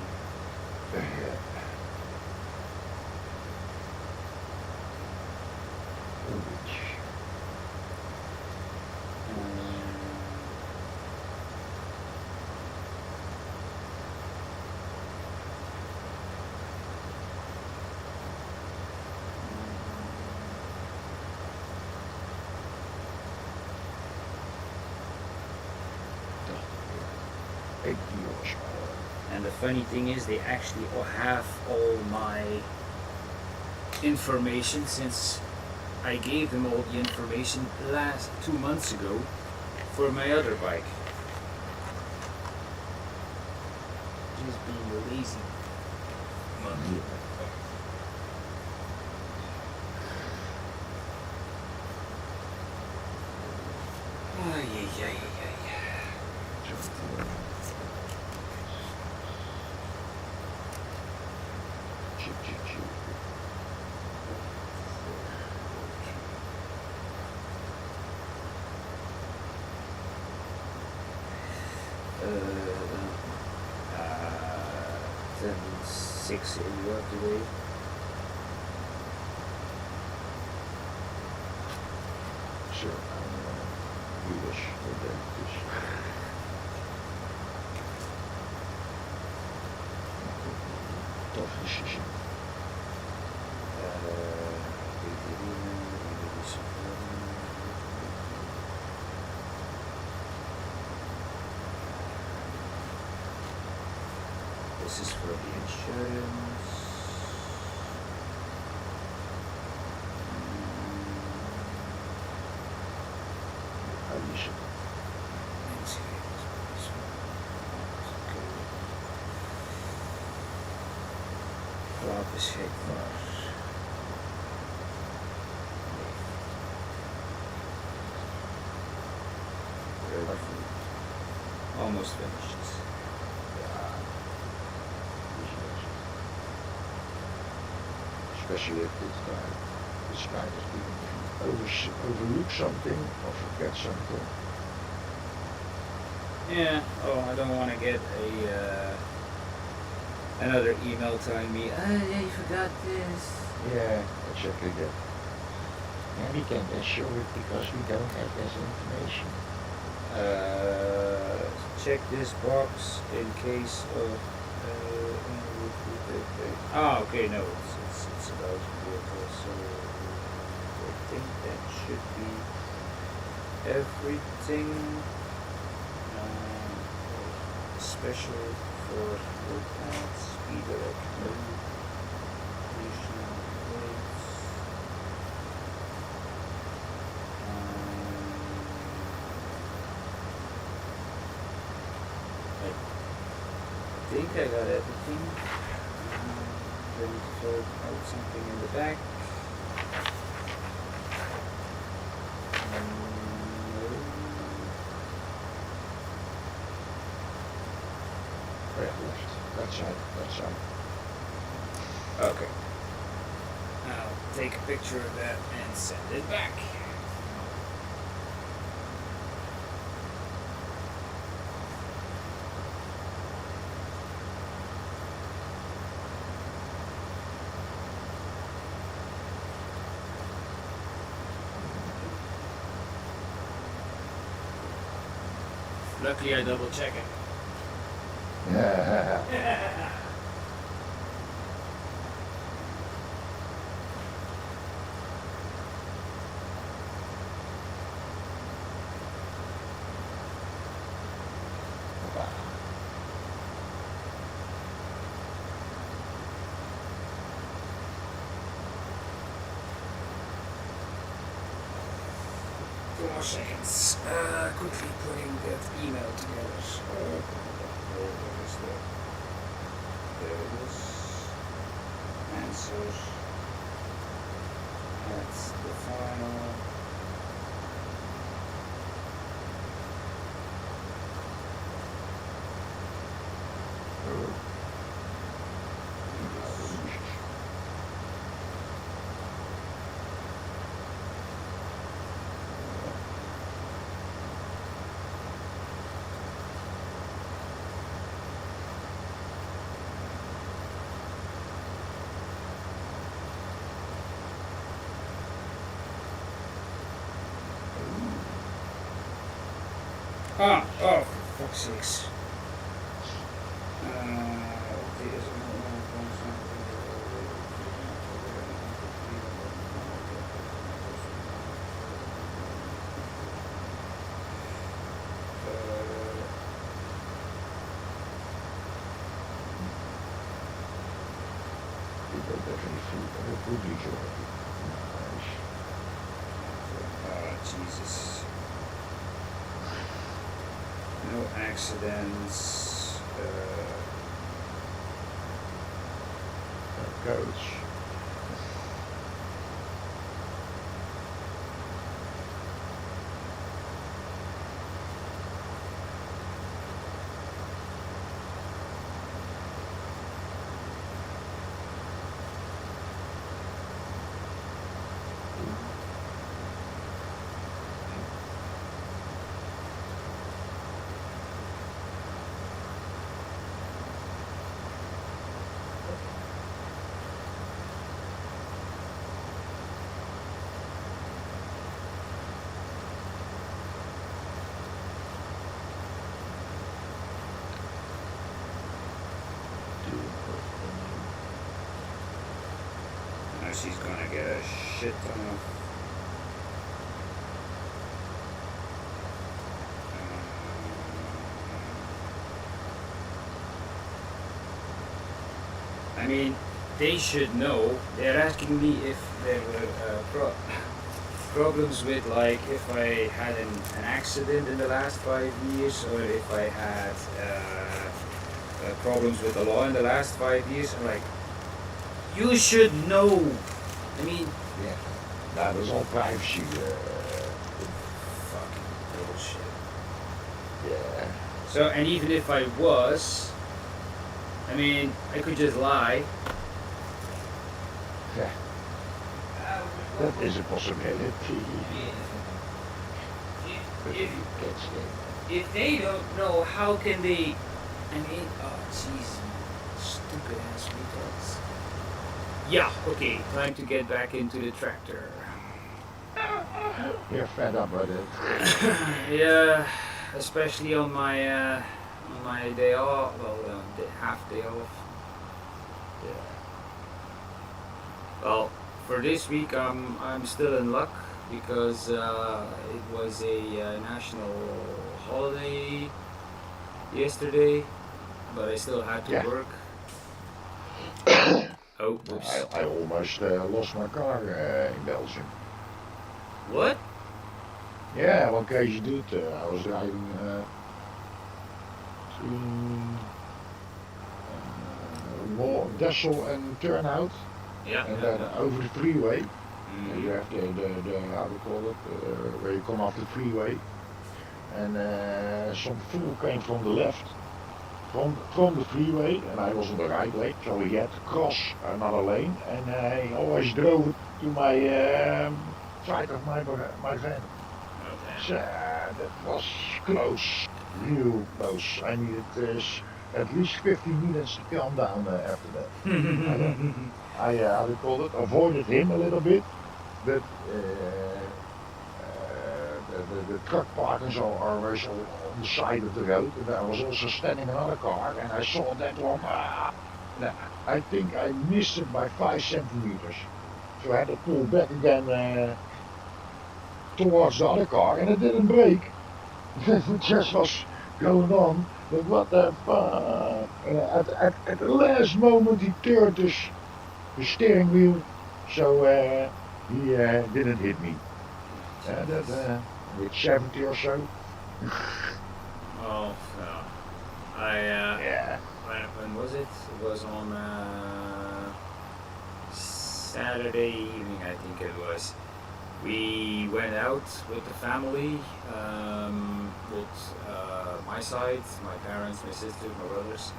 And the funny thing is, they actually have all my information, since I gave them all the information 2 months ago for my other bike. Just being lazy. Monkey. Then 6 you have to wait. Sure, you wish with that. Tough decision. This is for the insurance. How do you say? Beschikbaar. Almost finished. Especially at this time. This kind of thing. If you overlook something or forget something. Yeah. Oh, I don't want to get another email telling me, yeah, you forgot this. Yeah, exactly that. And we can't assure it because we don't have this information. Check this box in case of. Okay, no, it's about the vehicle, so I think that should be everything. Special for road paths, speed director, regional rates. I think I got everything. I need to throw out something in the back. That side. Okay. I'll take a picture of that and send it back. Luckily I double check it. Two more seconds. Quickly putting that email together. Where is the? There it is. Answers. That's the final. Oh, for fuck's sakes. Jesus. No accidents. Coach. Now she's gonna get a shit ton of. I mean, they should know. They're asking me if there were problems with, like, if I had an accident in the last 5 years, or if I had problems with the law in the last 5 years. I'm like, you should know. I mean, yeah, that was all privacy. Fucking bullshit. Yeah. So, and even if I was, I mean, I could just lie. Yeah. That is a possibility. If they don't know, how can they? I mean, oh jeez, stupid ass retards. Yeah, okay, time to get back into the tractor. You're fed up with it. Yeah, especially on my day off. Well, half day off. Yeah. Well, for this week, I'm still in luck because it was a national holiday yesterday, but I still had to work. Oh, oops. I almost lost my car in Belgium. What? Yeah, what can you do? I was driving to Dessel and Turnout, Yeah, and yeah, then yeah. over the freeway. You Mhm. have the how do you call it, where you come off the freeway, and some fool came from the left, from the freeway, and I was on the right lane, so he had to cross another lane, and he always drove it to my side of my van. Oh So that was close, real close. I needed at least 15 minutes to calm down after that. damn. How do you call it, avoided him a little bit, but the truck parkings are always on the side of the road, and I was also standing in another car, and I saw that one. And I think I missed it by 5 centimeters, so I had to pull back again towards the other car, and it didn't break. It just was going on. But what the fuck? And at the last moment, he turned the steering wheel, so he didn't hit me. That Jesus. with 70 or so. Oh, I Yeah. when was it? It was on Saturday evening, I think it was. We went out with the family, with my side, my parents, my sister, my brothers.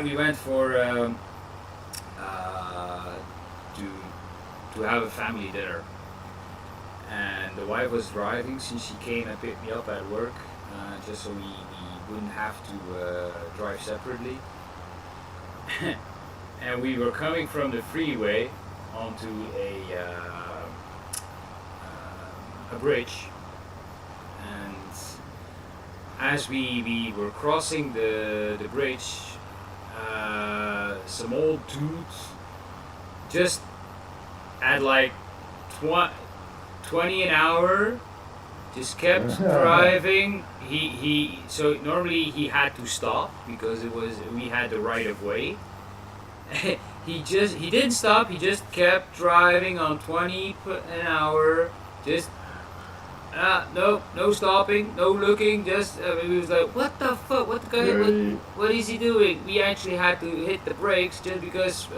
We went for uh, to have a family dinner, and the wife was driving since she came and picked me up at work, just so we wouldn't have to drive separately. And we were coming from the freeway onto a bridge, and as we were crossing the bridge, some old dude just at like 20 an hour just kept driving. So normally he had to stop because we had the right of way. He didn't stop. He just kept driving on 20 an hour. Just no stopping, no looking. Just he was like, what the fuck? What the guy? What is he doing? We actually had to hit the brakes just because.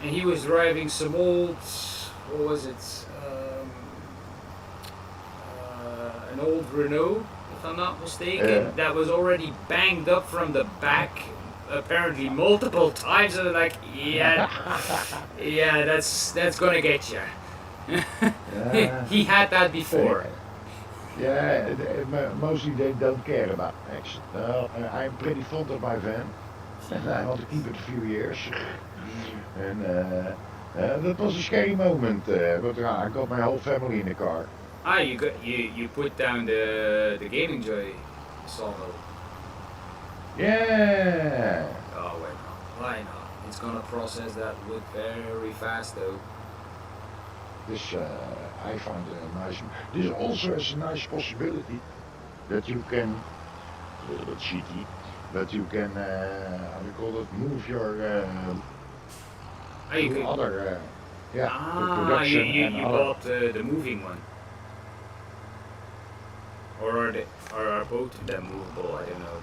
And he was driving some old. What was it? An old Renault, if I'm not mistaken, that was already banged up from the back, apparently multiple times. And like, yeah, yeah, that's gonna get you. He had that before. Yeah, mostly they don't care about accidents. I'm pretty fond of my van, and I want to keep it a few years. And that was a scary moment, but I got my whole family in the car. Ah, you put down the Gaming Joy sawmill. Yeah. Oh wait, why not? It's gonna process that wood very fast though. This I found nice. This also has a nice possibility that you can, a little bit cheeky, but you can, how do you call it, move your other, yeah, the production and you other. bought the moving one, or are both of them movable? I don't know.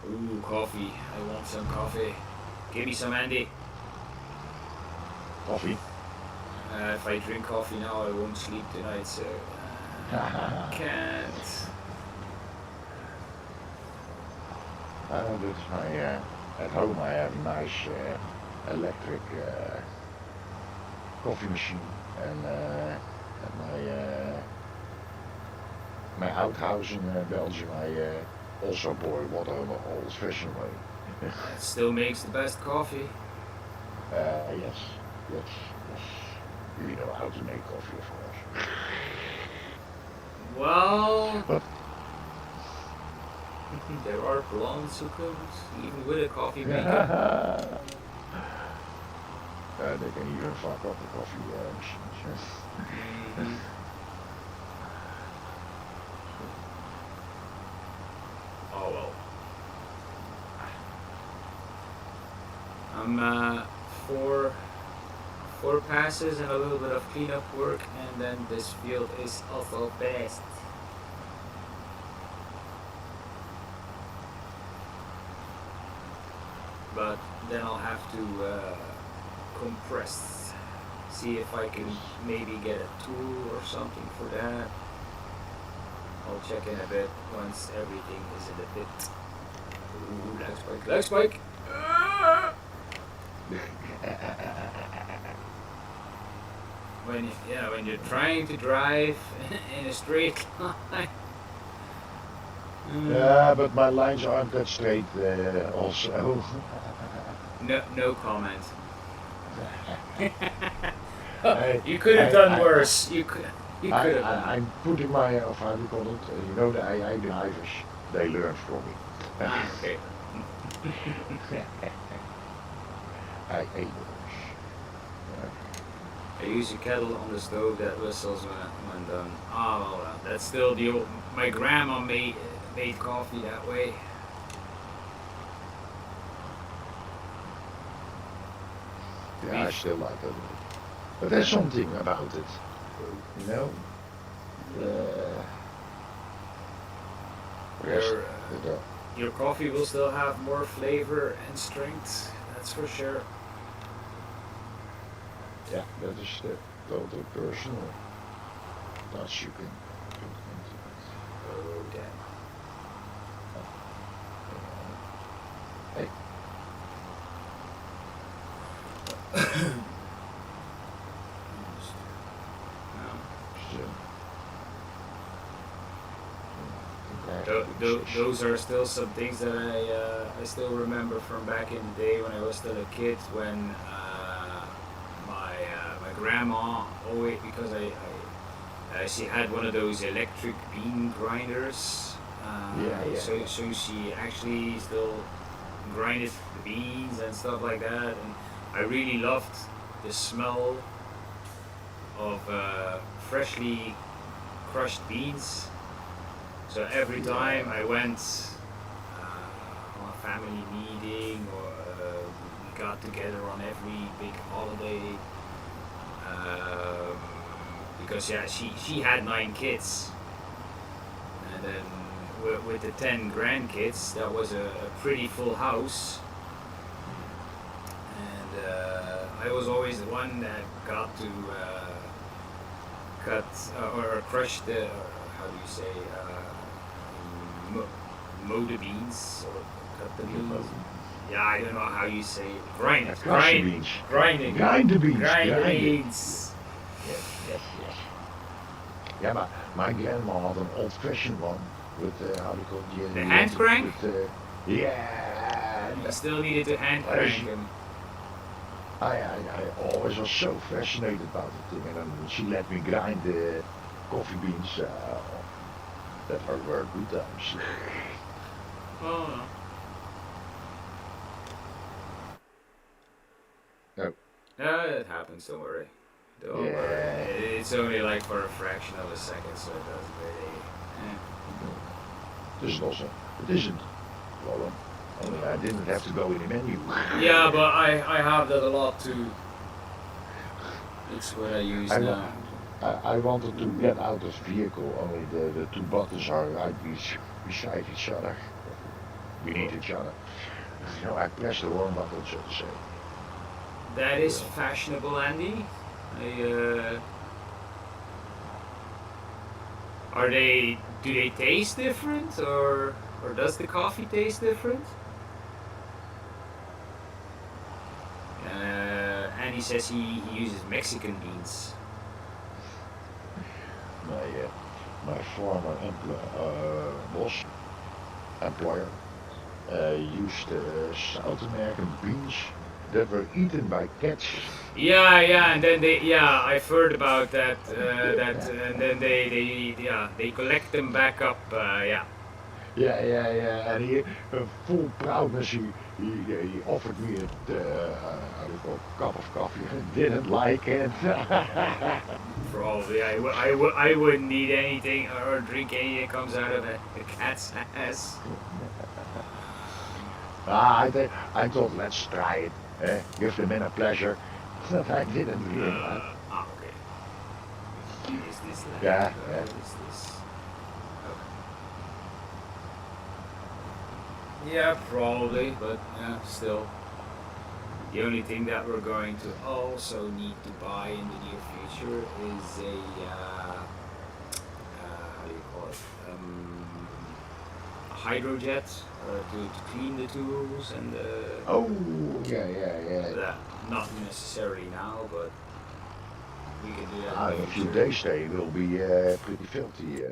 Ooh, coffee! I want some coffee. Give me some, Andy. Coffee. If I drink coffee now, I won't sleep tonight, so can't. That's my, at home I have a nice electric coffee machine, and at my outhouse in Belgium I also boil water in the old-fashioned way. It still makes the best coffee. Yes, yes, yes. You know how to make coffee, of course. Well, But there are blondes who could, even with a coffee maker. they can even fuck up the coffee machines. Mm-hmm. Oh well. I'm four passes and a little bit of cleanup work, and then this field is also best. but then I'll have to compress. See if I can maybe get a tool or something for that. I'll check in a bit once everything is in the pit. Ooh, lag spike, lag spike! When you're trying to drive in a straight line. Yeah, but my lines aren't that straight also. No comment. You could have I, done I, worse. You could have done. I'm putting my, how do you call it, you know, the AI drivers, they learn from me. Okay. AI drivers. I use a kettle on the stove that whistles when done. Oh, well, that's still the old. My grandma made coffee that way. Yeah, I still like it. But there's something about it, you know? Your coffee will still have more flavor and strength. That's for sure. Yeah, that is the total personal touch you can put into it. Oh damn. Hey. Those are still some things that I still remember from back in the day when I was still a kid. When my grandma always, because she had one of those electric bean grinders. So she actually still grinded the beans and stuff like that, and I really loved the smell of freshly crushed beans. So every time I went on a family meeting or we got together on every big holiday, because she had 9 kids, and then with the 10 grandkids, that was a pretty full house. And I was always the one that got to cut or crush the, how do you say, mow the beans or cut the beans. Yeah, I don't know how you say it. Grind the beans. Grinding. Grind the beans. Grind the beans. Yes. Yeah, but my grandma had an old-fashioned one with how do you call it? The hand crank? Yeah. You still needed to hand crank him. I always was so fascinated about the thing, and then she let me grind the coffee beans. That were good times. Oh no. No, it happens. Don't worry. Don't worry. It's only like for a fraction of a second, so it doesn't really. This is also. It isn't. Well, I didn't have to go in the menu. Yeah, but I have that a lot too. It's what I use now. I wanted to get out of the vehicle, only the two buttons are right beside each other. Beneath each other. You know, I pressed the wrong button, so to say. That is fashionable, Andy. Do they taste different, or does the coffee taste different? Andy says he uses Mexican beans. My former employer used South American beans that were eaten by cats. Yeah, and then I've heard about that. And then they collect them back up. Yeah. Yeah, and he, full proudness, he offered me a cup of coffee. I didn't like it. Probably, I wouldn't eat anything or drink anything that comes out of a cat's ass. I thought, let's try it. Give the men a pleasure. I didn't really like. Okay. Is this land? Yeah. Is this? Okay. Yeah, probably, but still. The only thing that we're going to also need to buy in the near future is a how do you call it? A hydrojet to clean the tools and the. Oh, yeah. That not necessarily now, but we can do that. In a few days they will be pretty filthy.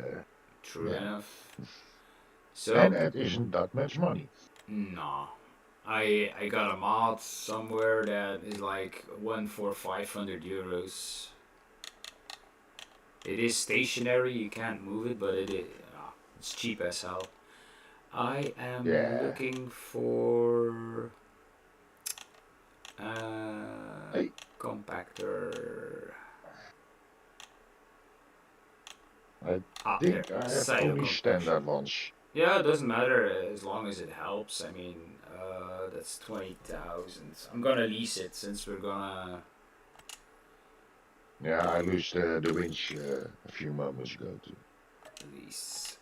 True yeah. enough. So. And it isn't that much money. Nah. I got a mod somewhere that is like one for 500 euros. It is stationary, you can't move it, but it's cheap as hell. I am looking for compactor. I think I have only standard ones. Yeah, it doesn't matter as long as it helps. I mean, that's 20,000. I'm gonna lease it since we're gonna. Yeah, I lost the winch a few moments ago too. Lease.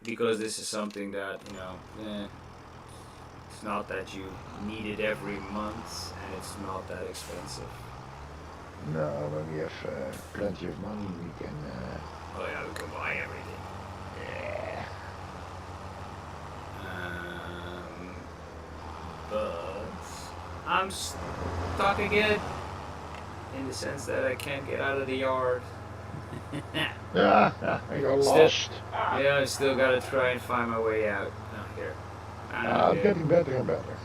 Because this is something that, it's not that you need it every month and it's not that expensive. No, when we have plenty of money, we can. Oh yeah, we can buy everything. Yeah. But I'm stuck again in the sense that I can't get out of the yard. You're lost. Yeah, I still gotta try and find my way out. Here. Getting better and better.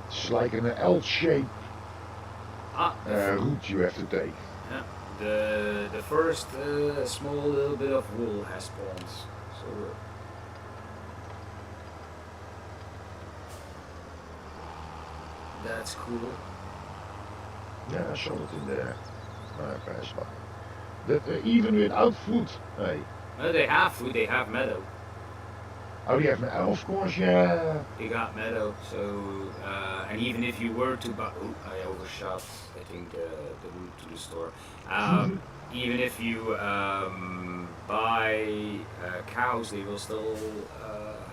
It's like an L-shaped route you have to take. Yeah. The first small little bit of wool has spawned, so that's cool. Yeah, I saw it in there. Pass by. That even without food, hey. No, they have food. They have meadow. Oh, they have meadow, of course, yeah. They got meadow, so and even if you were to buy, I overshot. I think the route to the store. Even if you buy cows, they will still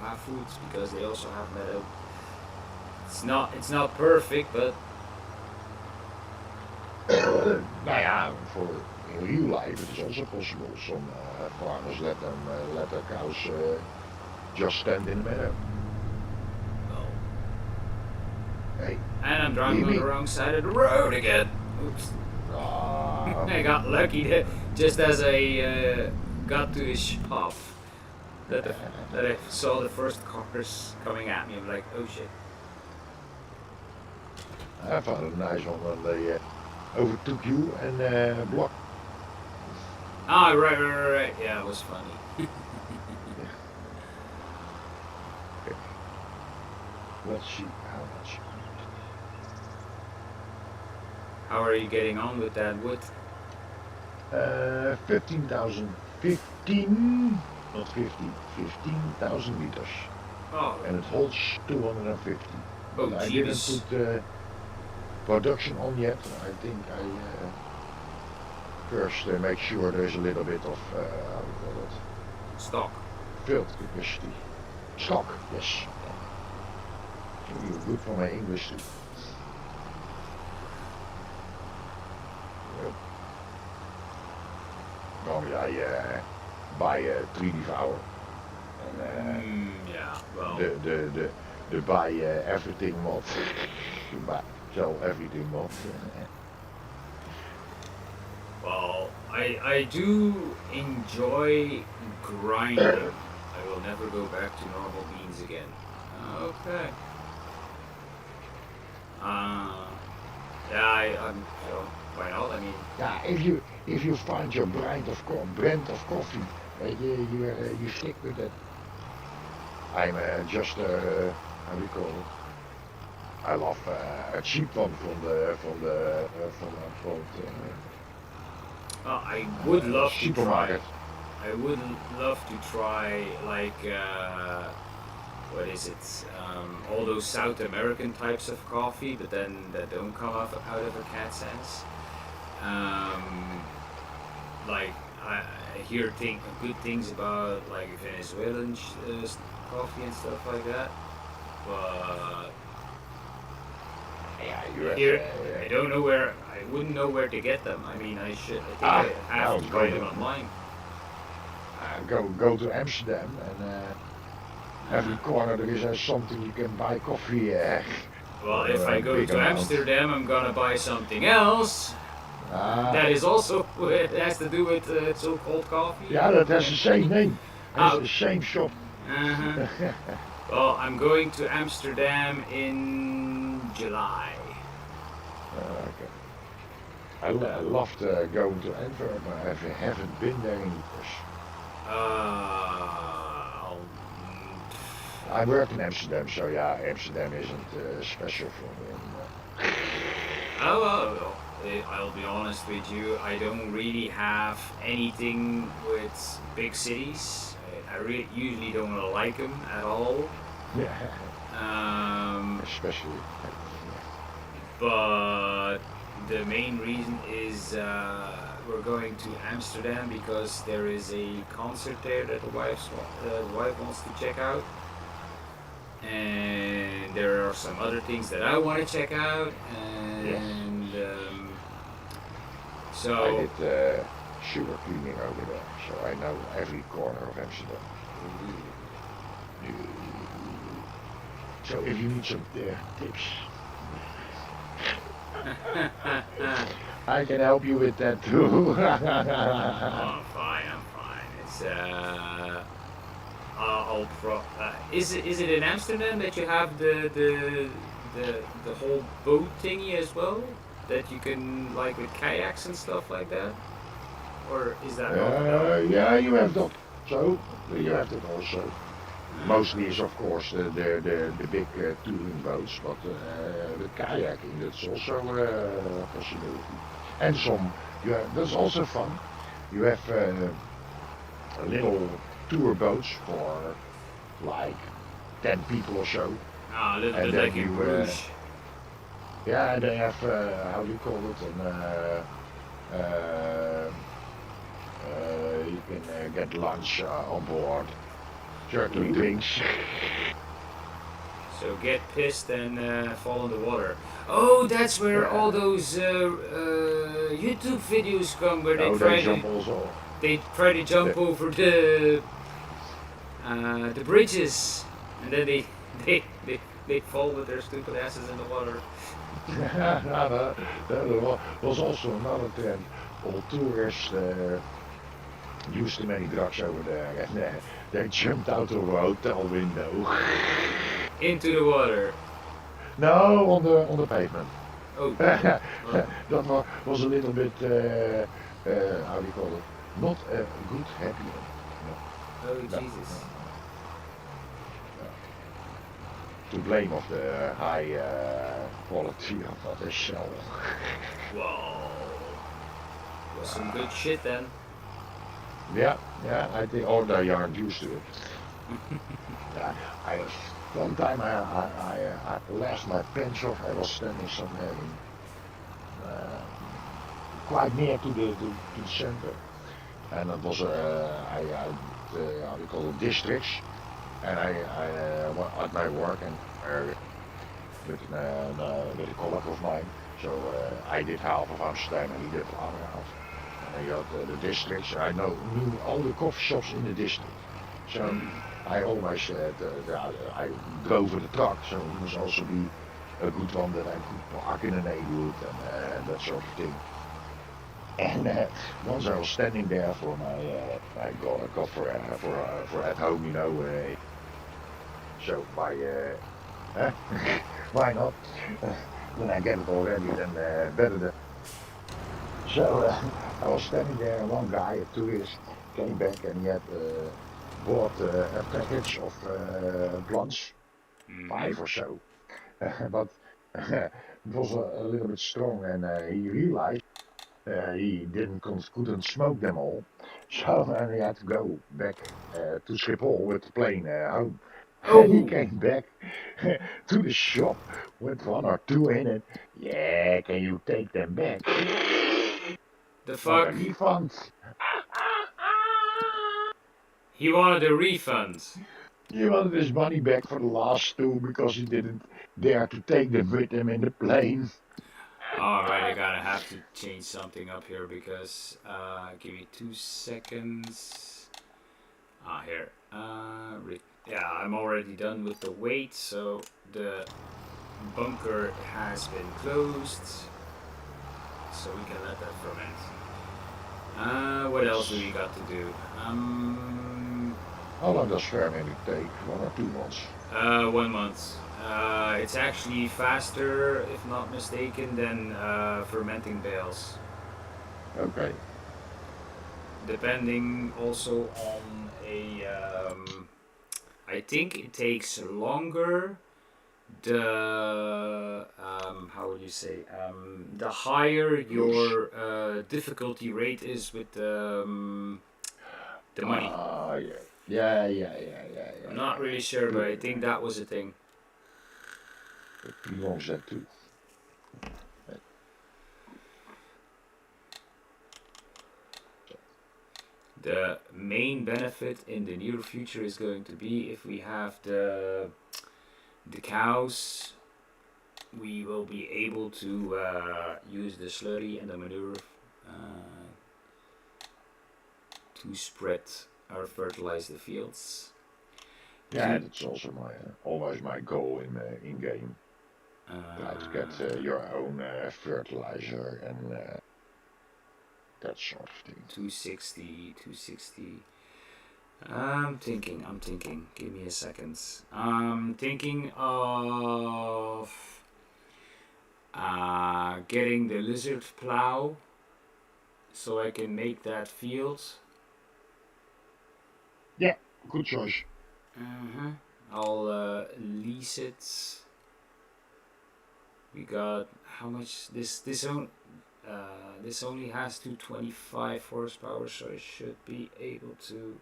have food because they also have meadow. It's not perfect, but. Nou ja, for in real life it is also possible. Some farmers let their cows just stand in the meadow. Well. Hey. And I'm driving on the wrong side of the road again. Oops. I got lucky just as I got to the shop that I saw the first cars coming at me. I'm like, oh shit. I found a nice one when they overtook you and blocked. Ah, right. Yeah, it was funny. Okay. Let's see how much. How are you getting on with that wood? 15,000, 15, not 50, 15,000 liters. Oh. And it holds 250. Oh, I Jesus. didn't put production on yet. I think I first make sure there's a little bit of, how do you call it? Stock. Field capacity. Stock, yes. You're good for my English too. Normally I buy a 3D flour. And yeah, well. The buy everything mod. Sell everything mod. Well, I do enjoy grinding. I will never go back to normal beans again. Okay. Yeah, I'm so why not? I mean. Yeah, if you find your brand of coffee, you stick with it. I'm just how do you call it? I love a cheap one I would love to supermarket. try. I would love to try like what is it? All those South American types of coffee, but then that don't come out of a cat sense. Like I hear good things about like Venezuelan coffee and stuff like that, but Yeah, you have. Here, I don't know where. I wouldn't know where to get them. I mean, I think I have Well, to buy them online. go to Amsterdam and every corner there is something you can buy coffee Well, for if I a go big to amount. Amsterdam, I'm gonna buy something else. That is also it has to do with so-called coffee. Yeah, that has the same name. Has Out. the same shop. Well, I'm going to Amsterdam in July. Okay. I loved going to Antwerp, but I haven't been there in years. I work in Amsterdam, so yeah, Amsterdam isn't special for me anymore. Well, I'll be honest with you. I don't really have anything with big cities. I usually don't like them at all. Especially. But the main reason is we're going to Amsterdam because there is a concert there that the wife wants to check out. And there are some other things that I want to check out, and so I did sewer cleaning over there, so I know every corner of Amsterdam. So if you need some tips, I can help you with that too. I'm fine. It's is it in Amsterdam that you have the whole boat thingy as well? That you can like with kayaks and stuff like that? Or is that not? Yeah, you have that. So you have that also. Mostly is of course the big touring boats, but the kayaking that's also a possibility. And that's also fun. You have little tour boats for like 10 people or so. A little And bit then like in Bruges. Yeah, they have how do you call it? You can get lunch on board, certain drinks. So get pissed and fall in the water. Oh, that's where all those YouTube videos come where they try to jump over the bridges, and then they fall with their stupid asses in the water. That was also another trend. All tourists used too many drugs over there, and they jumped out of a hotel window into the water. No, on the pavement. Oh, That was a little bit how do you call it? Not a good happy end. No. Oh Jesus. To blame of the high quality of the shell. Whoa. Was some good shit then. Yeah, I think all they aren't used to it. One time I lashed my pants off. I was standing somewhere quite near to the center, and it was how do you call it, districts, and I at my work and with a colleague of mine. So I did half of Amsterdam and he did the other half. And you had the districts. I knew all the coffee shops in the district. So I always I drove with a truck, so it must also be a good one that I could park in a neighborhood and that sort of thing. And once I was standing there for I got for at home, you know. So why not? When I get it already, then better than. So I was standing there, and one guy, a tourist, came back and he had bought a package of blunts, 5 or so. But it was a little bit strong, and he realized he couldn't smoke them all. So and he had to go back to Schiphol with the plane home. And he came back to the shop with 1 or 2 in it. Yeah, can you take them back? The fuck? A refund. He wanted a refund. He wanted his money back for the last two because he didn't dare to take them with him in the plane. Alright, I gotta have to change something up here because, give me 2 seconds. Here. Yeah, I'm already done with the weight, so the bunker has been closed. So we can let that ferment. What else do we got to do? How long does fermenting take? 1 or 2 months? 1 month. It's actually faster, if not mistaken, than fermenting bales. Okay. Depending also on I think it takes longer. How would you say? The higher your difficulty rate is with the money. Yeah. I'm not really sure, but I think that was a thing. It belongs that too. The main benefit in the near future is going to be if we have the cows, we will be able to use the slurry and the manure to spread or fertilize the fields. Yeah, that's also always my goal in game. Try to get your own fertilizer and that sort of thing. 260. I'm thinking. Give me a second. I'm thinking of getting the lizard plow so I can make that field. Yeah, good choice. I'll lease it. We got how much? This only has 225 horsepower, so I should be able to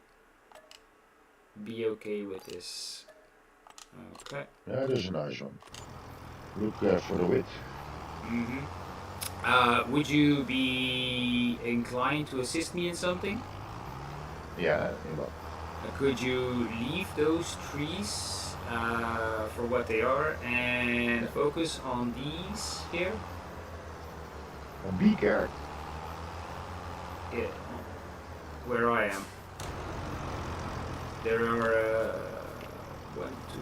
be okay with this. Okay. Yeah, that's a nice one. Look for the width. Would you be inclined to assist me in something? Yeah, in what? Could you leave those trees for what they are and focus on these here? On bee care. Yeah, where I am. There are 1, 2,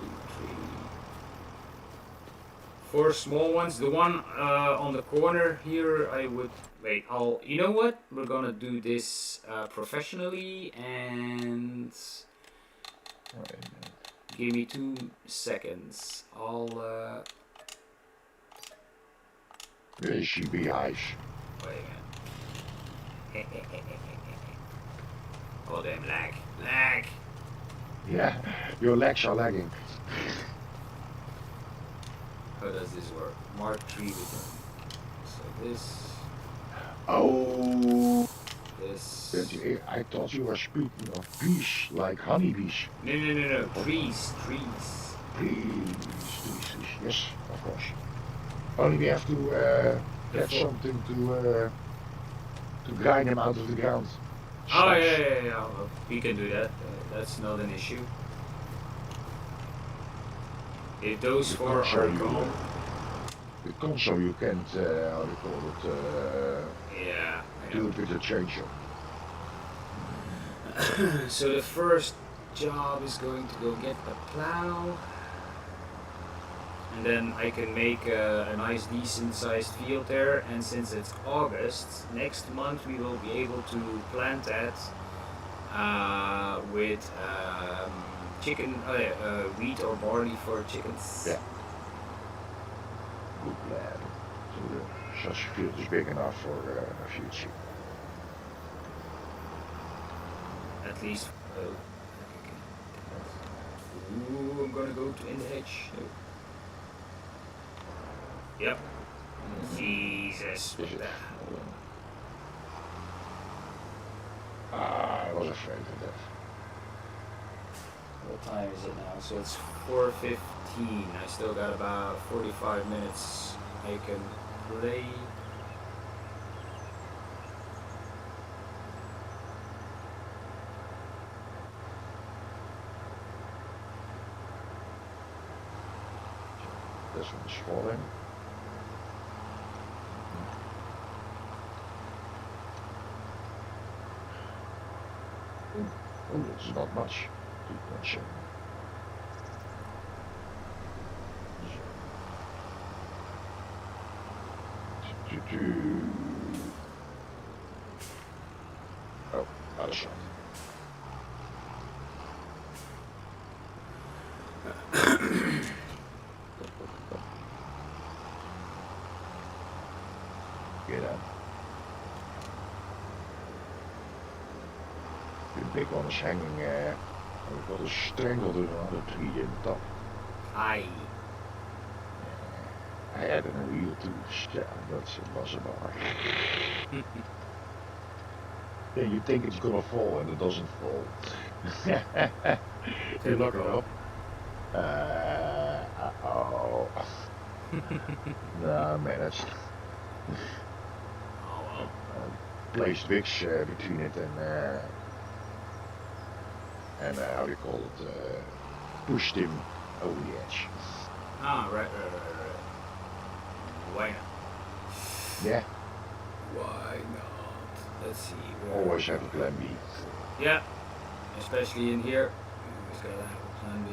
3, 4 small ones. The one on the corner here, I would wait. You know what? We're gonna do this professionally and give me 2 seconds. Where is she beehives? Wait a minute. Oh damn, lag. Yeah, your legs are lagging. How does this work? Mark tree with them. So this. Oh. This. I thought you were speaking of bees, like honeybees. No. Trees. Yes, of course. Only we have to get something to grind them out of the ground. Oh yeah. We can do that. That's not an issue. If those 4 are gone. The console you can't, how do you call it? Yeah. Do it with a chainsaw. So the first job is going to go get the plow. And then I can make a nice decent sized field there, and since it's August, next month we will be able to plant that with chicken, wheat or barley for chickens. Yeah. Good plan. So such a field is big enough for a future. At least. Ooh, I'm gonna go to in the hedge. No. Yep. Jesus. What the hell? I was afraid of that. What time is it now? So it's 4:15. I still got about 45 minutes. I can play. first one is falling. Oh, it's not much. 2.7. Oh, other shot. Get out. The big one is hanging, we've got a strangled another tree in the top. Aye. I added a wheel to that's a buzzer bar. Yeah, you think it's gonna fall and it doesn't fall. You look it up. Uh-oh. No, man, that's placed Wix between it and how do you call it? Pushed him over the edge. Ah, right. Why not? Yeah. Why not? Let's see. Always have a plan B. Yeah, especially in here. Always gotta have a plan B.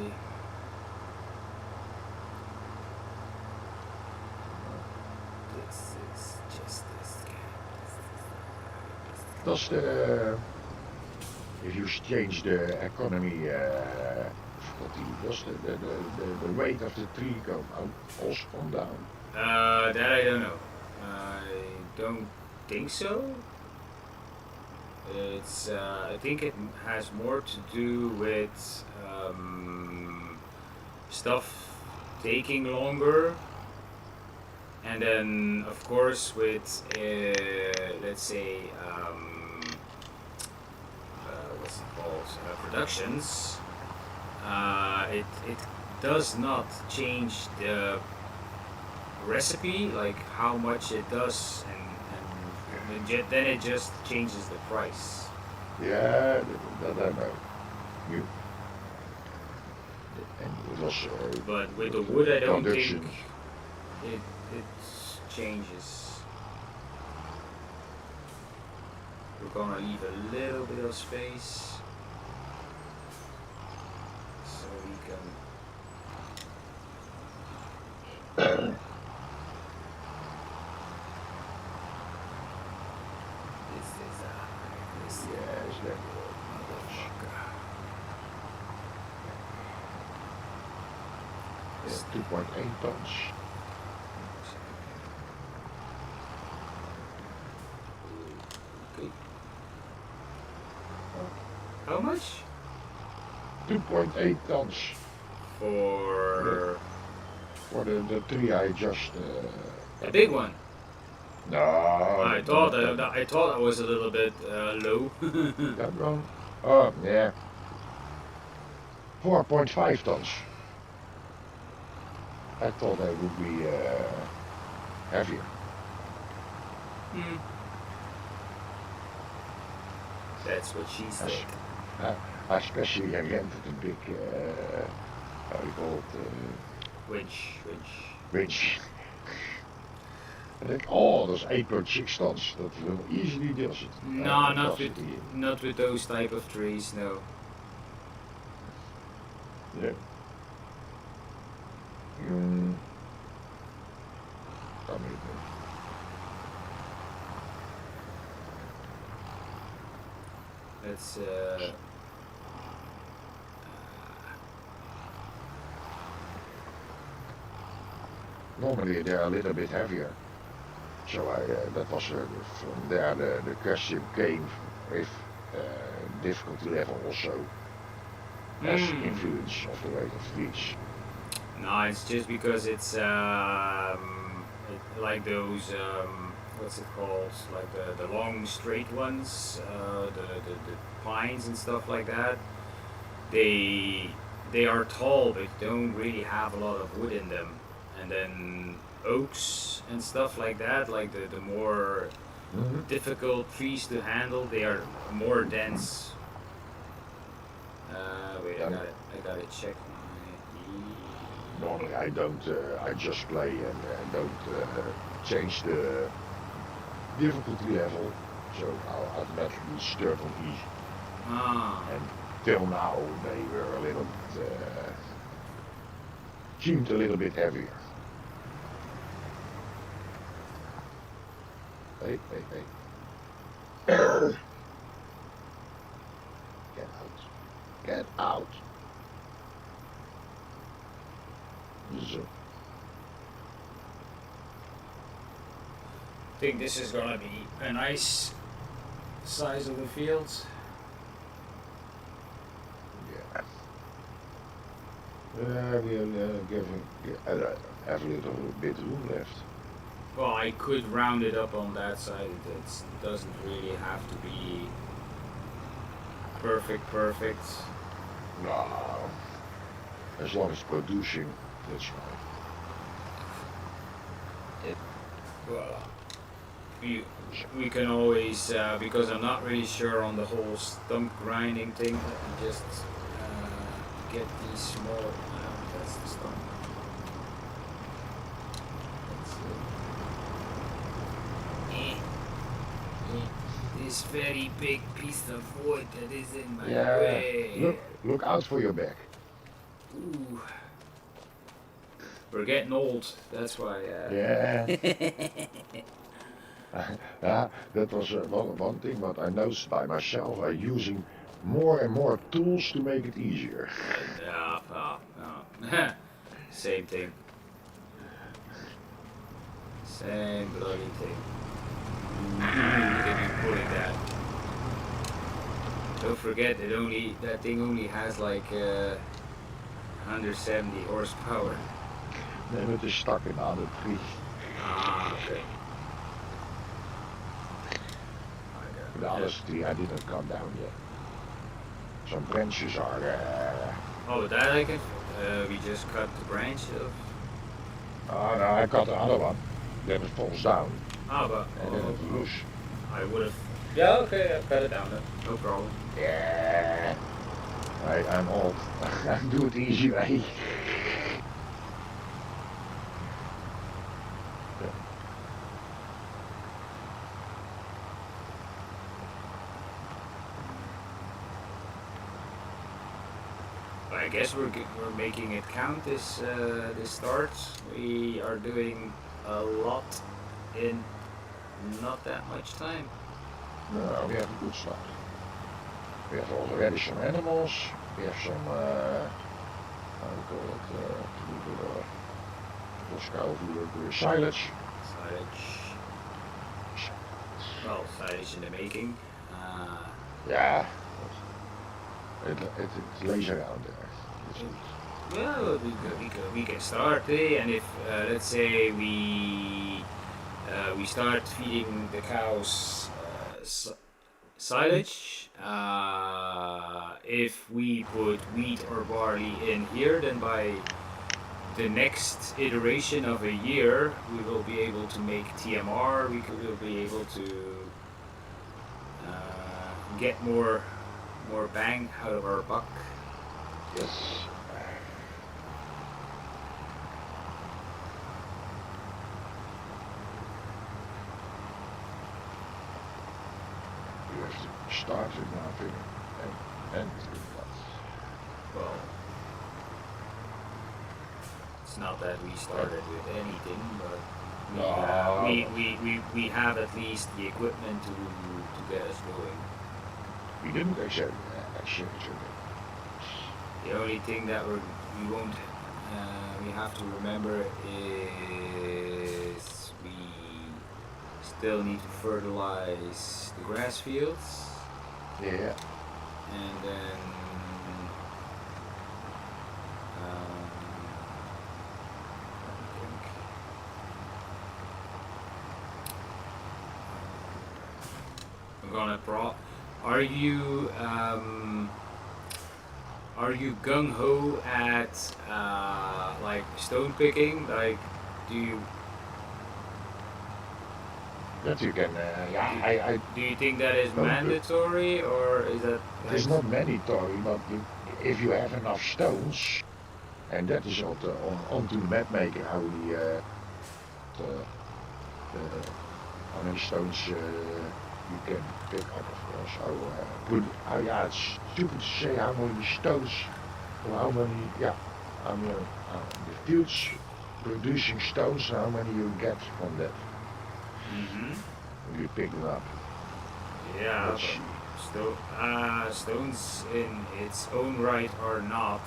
This is just this game. Does the if you change the economy does the rate of the tree go also come down? That I don't know. I don't think so. It's I think it has more to do with stuff taking longer, and then of course with let's say what's it called, productions. It does not change the recipe, like how much it does, and then it just changes the price. Yeah, that I know. You and it was But with the wood, I don't conduction. think it changes. We're gonna leave a little bit of space so we can. Yes, that was 2.8 tons. Okay. How much? 2.8 tons For the tree I just. a big one. No, I thought I was a little bit low. that one. Oh yeah. 4.5 tons. I thought they would be heavier. That's what she said. Especially I rented a big, how do you call it? Winch. I think, oh, that's 8.6 tons. That will easily does it. No, not with those type of trees. No. Yeah. I mean, That's normally they're a little bit heavier. So that was from there the question came if difficulty level also has influence of the weight of trees. no. It's just because it's like those what's it called? Like the long straight ones, the pines and stuff like that. They are tall, but don't really have a lot of wood in them. And then oaks and stuff like that, like the more difficult trees to handle, they are more dense. Wait, I gotta check my Normally I don't, I just play and don't change the difficulty level, so I'll automatically start on easy. Ah. And till now they were a little bit, seemed a little bit heavier. Hey, hey, hey. Get out. Get out. So, I think this is gonna be a nice size of the fields. yeah. We'll have a little bit room left. Well, I could round it up on that side. It doesn't really have to be perfect. No. As long as producing, that's fine. Well, we can always, because I'm not really sure on the whole stump grinding thing, let me just get these small, that's the stump. This very big piece of wood that is in my way. Look out for your back. Ooh. We're getting old, that's why. Yeah. That was one thing, but I noticed by myself, I'm using more and more tools to make it easier. No. Same thing. Same bloody thing. Look at me pulling that. Don't forget, that thing only has like 170 horsepower. Then it is stuck in the other tree. Ah, okay. The other tree I didn't come down yet. Some branches are. Oh, that I can. We just cut the branch of. Oh no, I cut the other one. Then it falls down. Ah, but. And then it's loose. I would have. Yeah, okay, I've cut it down then. No problem. Yeah. I'm old. I do it easy way. I guess we're making it count this start. We are doing a lot in not that much time. No, we have a good start. We have already some animals. We have some, how do you call it, silage. Well, silage in the making. Yeah. It's lays around there. Well, we can start, and if let's say we start feeding the cows silage. If we put wheat or barley in here, then by the next iteration of a year, we will be able to make TMR. We will be able to get more bang out of our buck. Yes. You have to start with nothing and end with that. Well, it's not that we started with anything, but we have at least the equipment to get us going. We didn't accept it. The only thing that we have to remember is we still need to fertilize the grass fields. Yeah. And then I'm gonna Are you gung ho at like stone picking? Like, do you? That you can. Do you think that is mandatory, or is that? It's not mandatory, but if you have enough stones and that is onto the map maker how we how many stones you can pick up, of course. Yeah, it's stupid to say how many stones, or how many, yeah, how many, the fields producing stones, how many you get from that when you pick them up. Yeah, Let's see. but stones in its own right are not,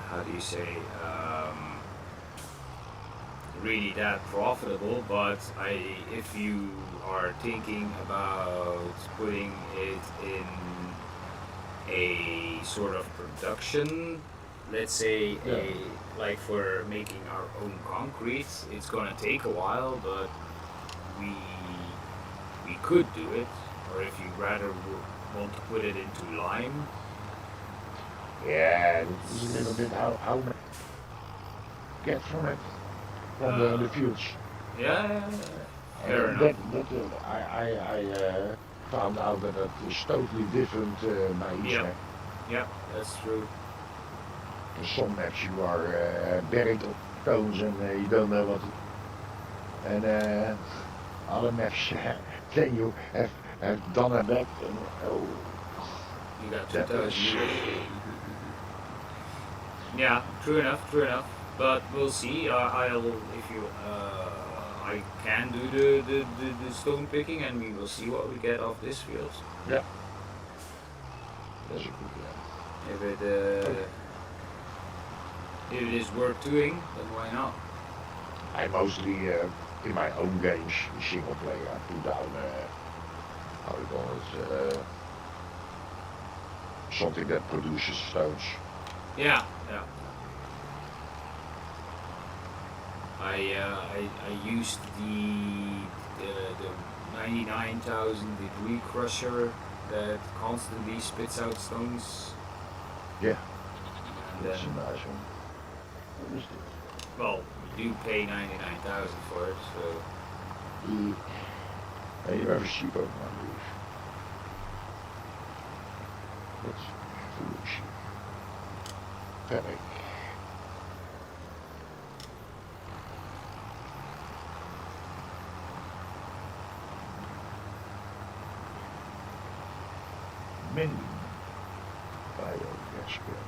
how do you say, really that profitable, but if you are thinking about putting it in a sort of production, let's say like for making our own concrete, it's gonna take a while, but we could do it. Or if you rather want to put it into lime, Yeah, it's a little bit how much you get from it, from the fields. yeah, fair And enough. I found out that it is totally different by each Yep. map. Yep, that's true. For some maps you are buried on stones and you don't know what. And other maps, then you have done a map and You got that 2,000 is. meters. Yeah, true enough, true enough. But we'll see. I can do the stone picking, and we will see what we get off this field. Yeah, that's a good plan. If it is worth doing, then why not? I mostly in my own games, single player, I put down how you call it, something that produces stones. Yeah, yeah. I used the 99,000 degree crusher that constantly spits out stones. Yeah, And that's a then, nice one. What is this? well, you do pay 99,000 for it, so. Hey, you have a sheep over my roof. That's foolish. Panic. Many biogas bill.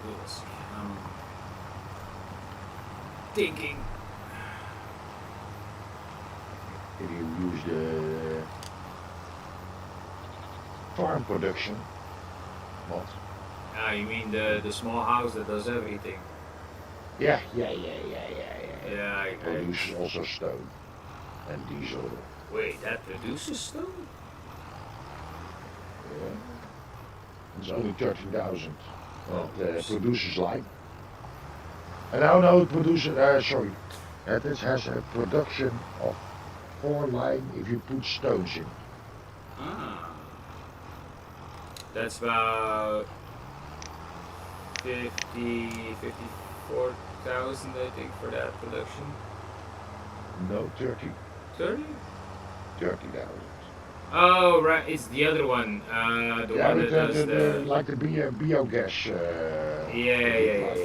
We'll see. I'm thinking. If you use the farm production, what? You mean the small house that does everything? Yeah. Yeah, Produces also stone and diesel. Wait, that produces stone? Yeah. It's only 13,000. Oh, It produces lime. And no, it produces, sorry, it has a production of 4 lime if you put stones in. Ah. That's about 54,000, I think, for that production. No, 30. 30? 30,000. Oh, right, it's the other one. The one that does the. Like the biogas. Yeah.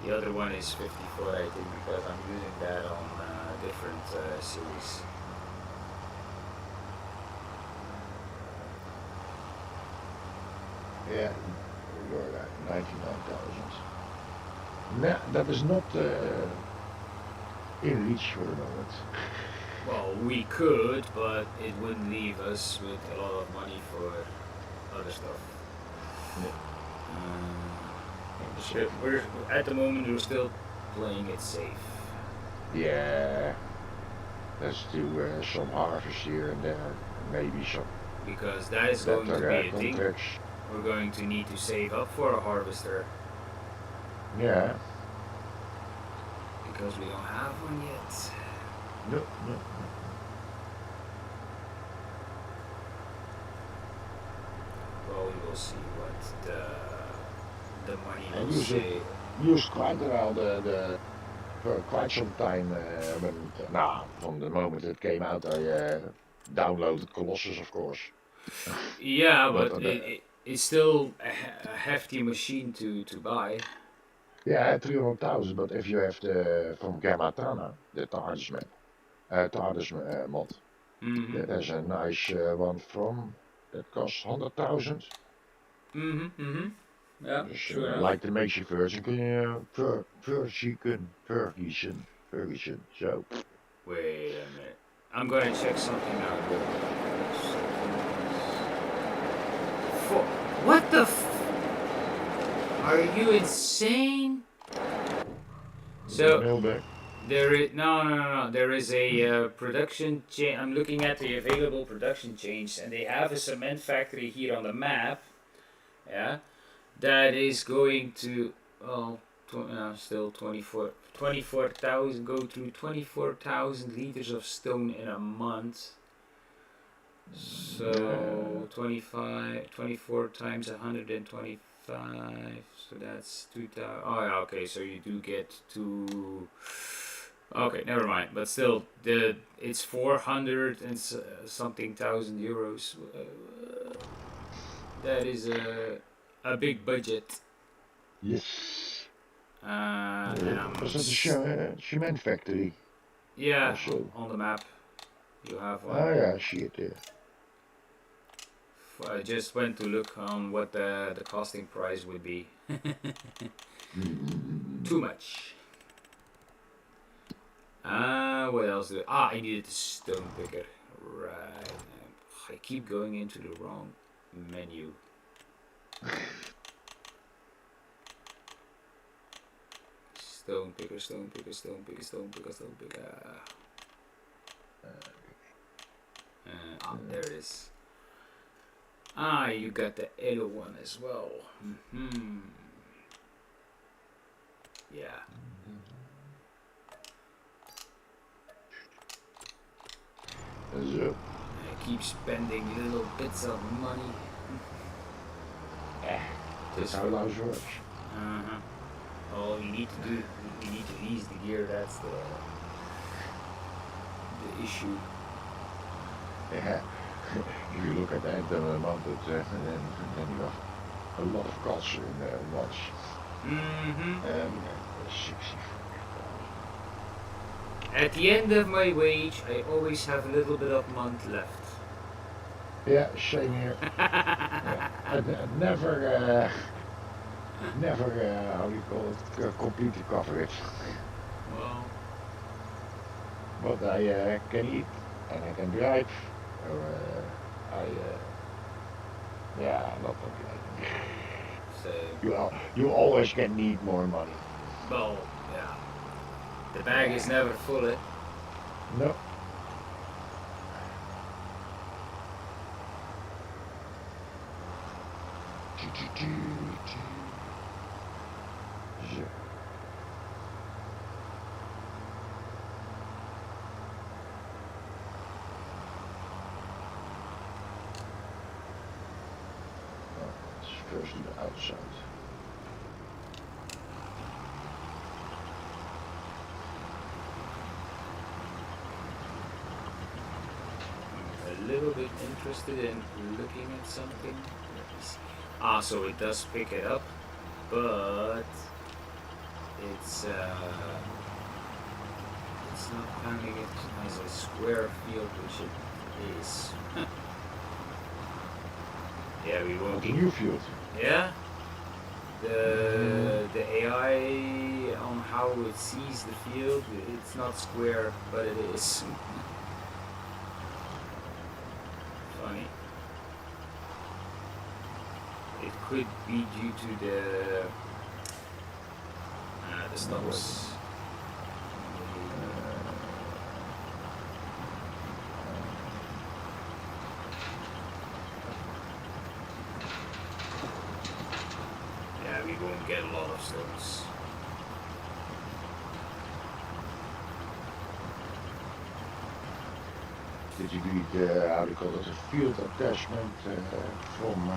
The other one is 54, I think, because I'm using that on different series. Yeah, you're right, 99,000. Nah, that is not in reach for the moment. Well, we could, but it wouldn't leave us with a lot of money for other stuff. We're at the moment we're still playing it safe. Yeah, let's do some harvest here and there, maybe some. Because that is going to be a thing. Contracts. We're going to need to save up for a harvester. Yeah, because we don't have one yet. No, no. Well, we will see what the money I will use it, say. used quite well for quite some time. From the moment it came out, I downloaded Colossus, of course. Yeah, But but it's still a hefty machine to buy. yeah, I had 300,000. But if you have the from Gamatana, the TARDIS mod, Mm-hmm. that has a nice one from that costs 100,000. Mm-hmm. Mm-hmm. Yeah, Dus true enough. like the Meisje version kun je version. Zo. Wait a minute. I'm gonna check something out. What the Are you insane? So Mailback. there is no. There is a production chain. I'm looking at the available production chains, and they have a cement factory here on the map. Yeah, that is going to still 24,000 go through 24,000 liters of stone in a month. So 24 times 125, so that's 2,000. Oh yeah, okay, so you do get to. Okay, never mind. But still, it's 400 and something thousand euros. That is a big budget. Yes. And Was dat de cement factory? yeah, Also. on the map, you have one. Ah ja, I see it there. I just went to look on what the costing price would be. Too much. What else do I needed the stone picker. Right. I keep going into the wrong menu. Stone picker. There it is. You got the Edo one as well. Mm-hmm. Yeah. Zo. I keep spending little bits of money. That's how life works. All you need to do, you need to lease the gear. That's the issue. Yeah. If you look at the end of the month, then you have a lot of costs in once. Mm-hmm. 64. At the end of my wage, I always have a little bit of month left. Yeah, same here. Yeah. I never, how do you call it, completely cover it. Well. But I can eat and I can drive. Or not complaining. So You always can need more money. well, yeah. The bag is never full. No. Zo. Let's first do the outside. A little bit interested in looking at something. Let me see. So it does pick it up, but it's not counting it as a square field, which it is. Yeah, we won't. What a new field. Yeah. The AI on how it sees the field, it's not square, but it is. Funny. It could be due to the stops. Yeah, we won't get a lot of stones. Did you need, how do you call it, a field attachment from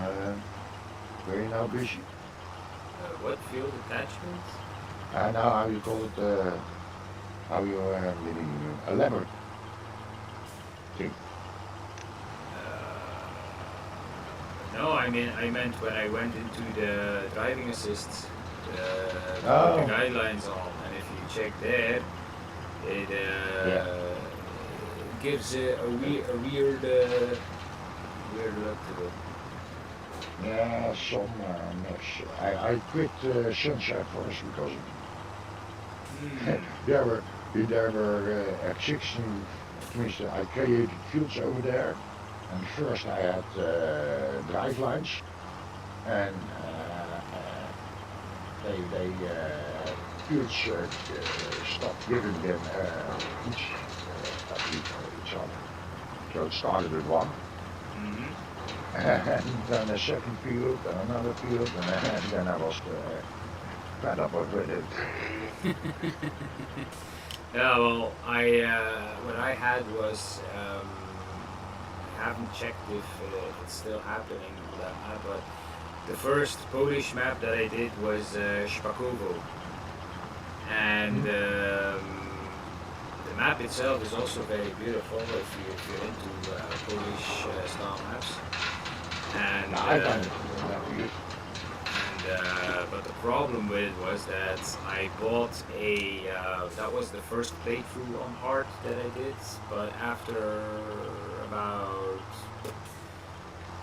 where you now busy? What field attachment? I know how you call it, how you, a lever thing. No, I meant when I went into the driving assist to put the Oh, guidelines on, and if you check there, it yeah. gives a weird look to it. Yeah, some maps. I quit Sunshine Forest because Hmm. there were there were existing, tenminste, I created fields over there. And first I had drive lines, and they fields stopped giving them each other. So it started with one, Hmm. and then a second field, and another field, and then I was fed up with it. Yeah, well, what I had was I haven't checked if it's still happening on that map, but the first Polish map that I did was Spakovo, and Hmm? the map itself is also very beautiful if you're into Polish style maps, and. Now I find it that weird. But the problem with it was that I bought that was the first playthrough on hard that I did, but after about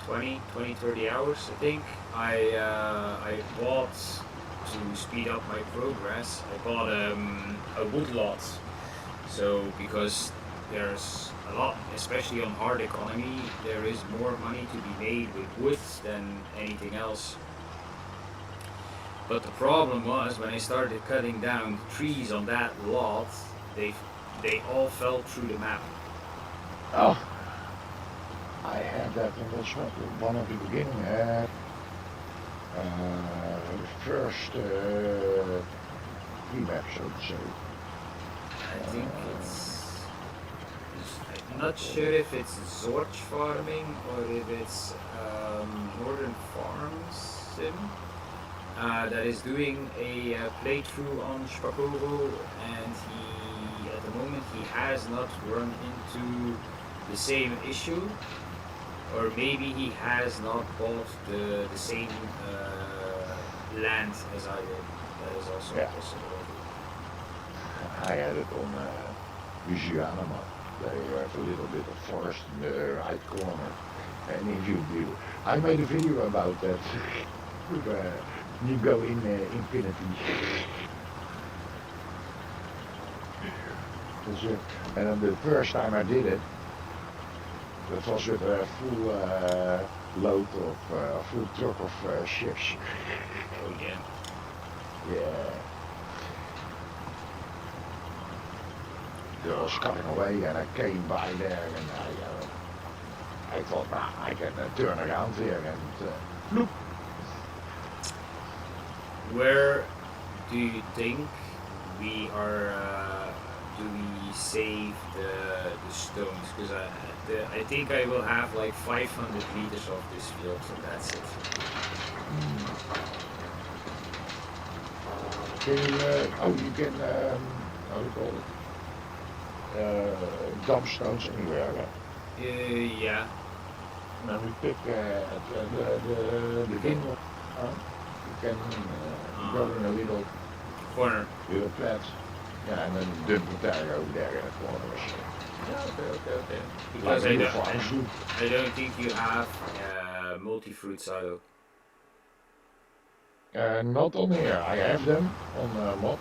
30 hours, I think, I bought, to speed up my progress, I bought a wood lot. So, because there's a lot, especially on hard economy, there is more money to be made with wood than anything else. But the problem was when I started cutting down trees on that lot, they they all fell through the map. Oh, I had that in one of the beginning. The first remap, so to say. I think I'm not sure if it's Zorch farming or if it's Northern Farms Sim that is doing a playthrough on Spakovo, and he at the moment he has not run into the same issue, or maybe he has not bought the same land as I did. That is also a Yeah, possibility. I had it on Louisiana, but they have a little bit of forest in the right corner. And if you, I made a video about that. You go in infinity. And then the first time I did it, that was with a full load of, full truck of ships. Oh yeah. Yeah, I was coming away and I came by there and I thought, nah, I can turn around here and loop. Where do you think we are? Do we save the stones? Because I think I will have like 500 meters of this field, so that's it. Can you, oh, you can, how do you call it? Dump stones anywhere. Yeah. And then we pick the bin you can go in a Corner. little plant. Yeah, and then dump it there over there in the corner. Yeah, okay. Like Because real farms do. I don't think you have multi-fruit silo. Not on here. I have them on mod,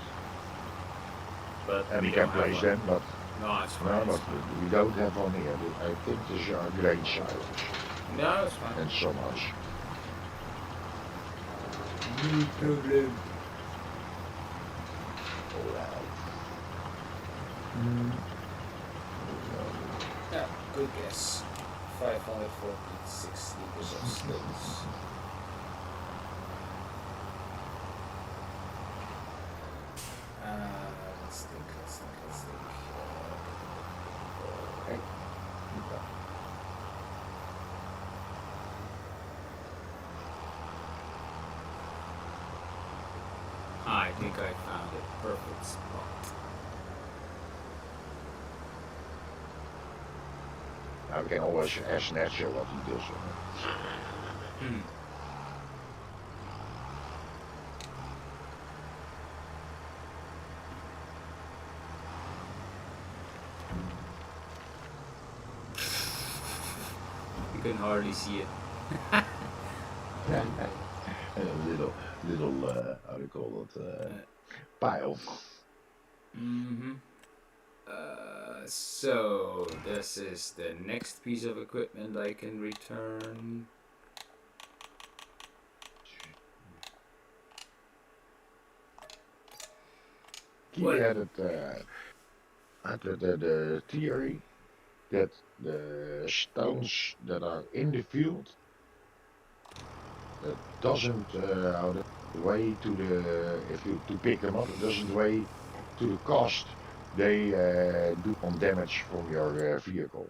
But and we we don't can have place one. them, but No, it's fine. no, It's but fine. we don't have on here. I think these are grain silos No, it's fine. and so much. No problem. Alright. Yeah, good guess. 546 liters of stones. Let's think. Hey, think I found a perfect spot. Now we can always ask Nature what he does on it. You can hardly see it. And a little, how do you call it, pile. So this is the next piece of equipment I can return. He had it, the theory that the stones that are in the field that doesn't weigh to the, if you to pick them up, it doesn't weigh to the cost they do on damage from your vehicle.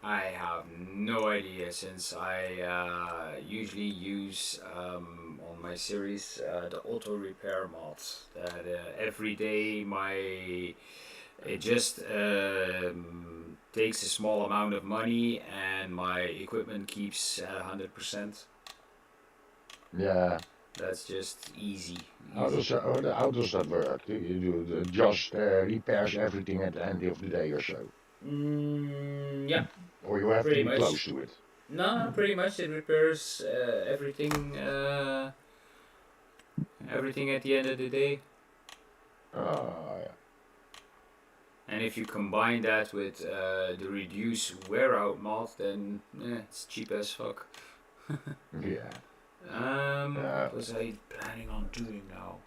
I have no idea, since I usually use on my series the auto repair mods. That every day it just takes a small amount of money and my equipment keeps at 100%. Yeah. That's just easy. How does that work? You do just repairs everything at the end of the day or so? Yeah. Or you have pretty to be much. close to it? No, pretty much it repairs everything. Everything at the end of the day. Oh, yeah. And if you combine that with the reduce wear out mod, then it's cheap as fuck. Yeah. What was I planning on doing now?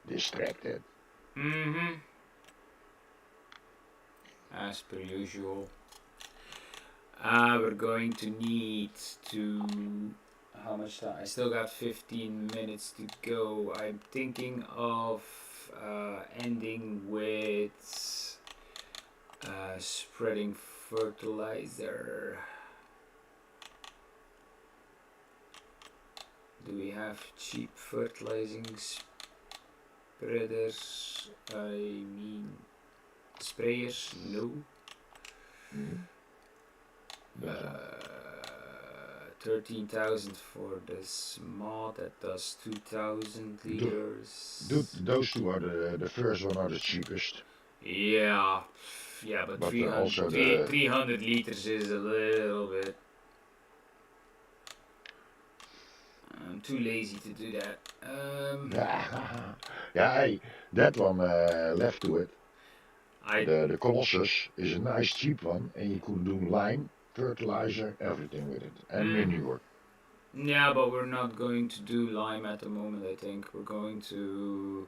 Distracted. As per usual. We're going to need to. How much time? I still got 15 minutes to go. I'm thinking of ending with spreading fertilizer. Do we have cheap fertilizing spreaders? I mean, sprayers? No. 13,000 for this mod, that does 2,000 liters. Those two are the first one are the cheapest. Yeah, but 300 liters is a little bit. I'm too lazy to do that. Hey, that one left to it. The Colossus is a nice cheap one, and you could do lime, fertilizer, everything with it, and manure. Yeah, but we're not going to do lime at the moment. I think we're going to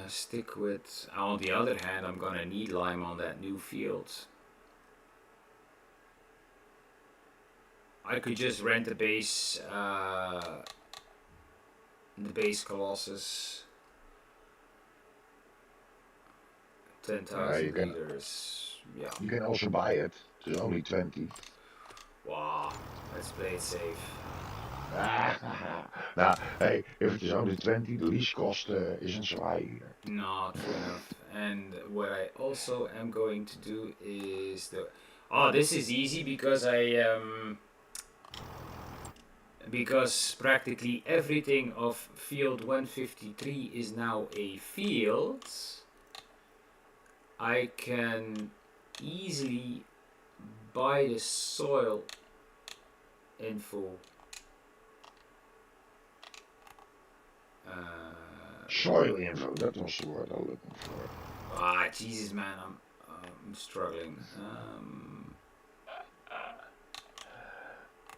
stick with. On the other hand, I'm gonna need lime on that new field. I could just rent the base Colossus. 10,000 liters. Yeah. You can also buy it. It's only 20. Wow. Let's play it safe. Now, hey, if it is only 20, the lease cost isn't so high here. No, true enough. And what I also am going to do is this is easy because because practically everything of field 153 is now a field. I can easily buy the soil info. Soil info, that was the word I'm looking for. Jesus, man, I'm struggling.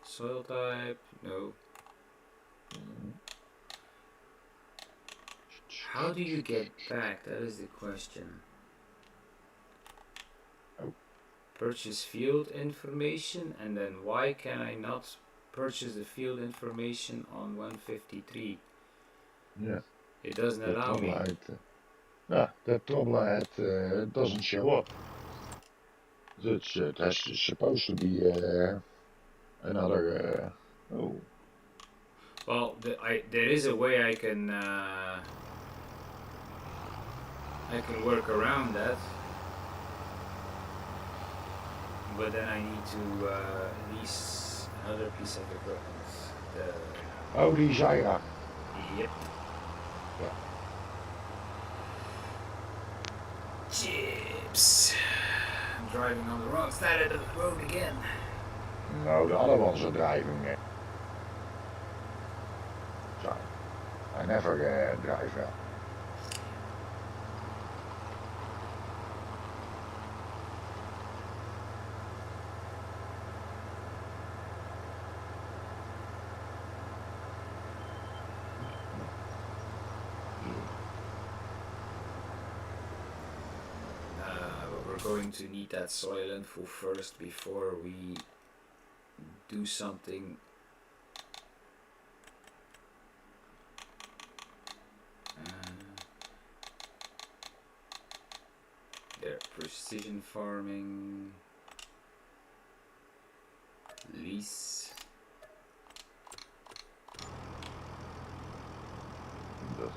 Soil type, no. How do you get back? That is the question. Purchase field information, and then why can I not purchase the field information on 153? Yeah. It doesn't allow me. That tablet doesn't show up. That's supposed to be another. Well, there is a way I can work around that, but then I need to lease another piece of equipment. Oh, die Zaira. Yep. Yeah. Chips. I'm driving on the wrong side of the road again. No, the other ones are driving. So, I never drive well. But we're going to need that soil info first before we do something. Their precision farming lease. Does it?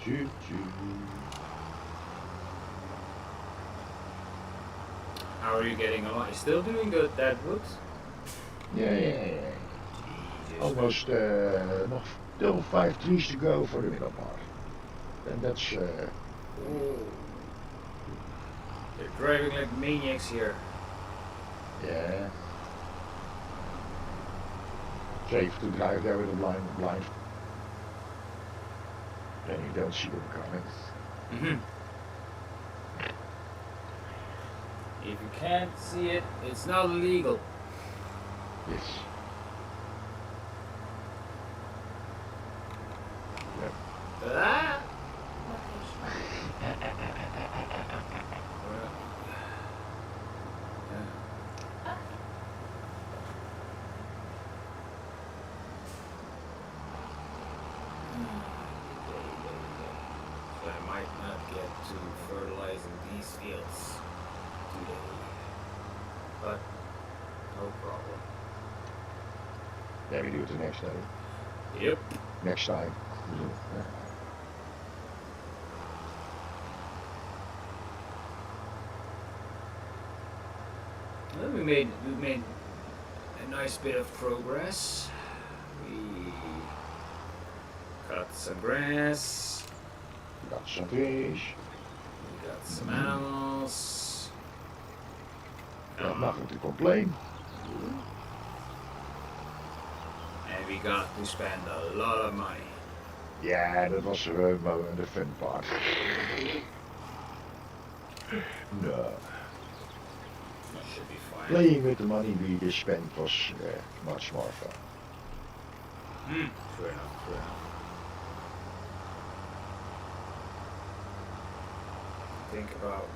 Choo choo. How are you getting along? You still doing good that wood? Yeah. Almost nog still 5 trees to go for the middle part. And that's Oh. They're driving like maniacs here. yeah. Safe to drive there with a blind. Then you don't see them coming. If you can't see it, it's not illegal. Yes. Yep. Ah! So I might not get to fertilizing these fields today, but no problem. Yeah, we do it the next day. Yep. Next time. Well, we made a nice bit of progress. We cut some grass. Got some fish. We got some animals. Got nothing to complain. And we got to spend a lot of money. Yeah, that was the fun part. No. That should be fine. Playing with the money we spent was much more fun. Fair enough, fair enough. I think about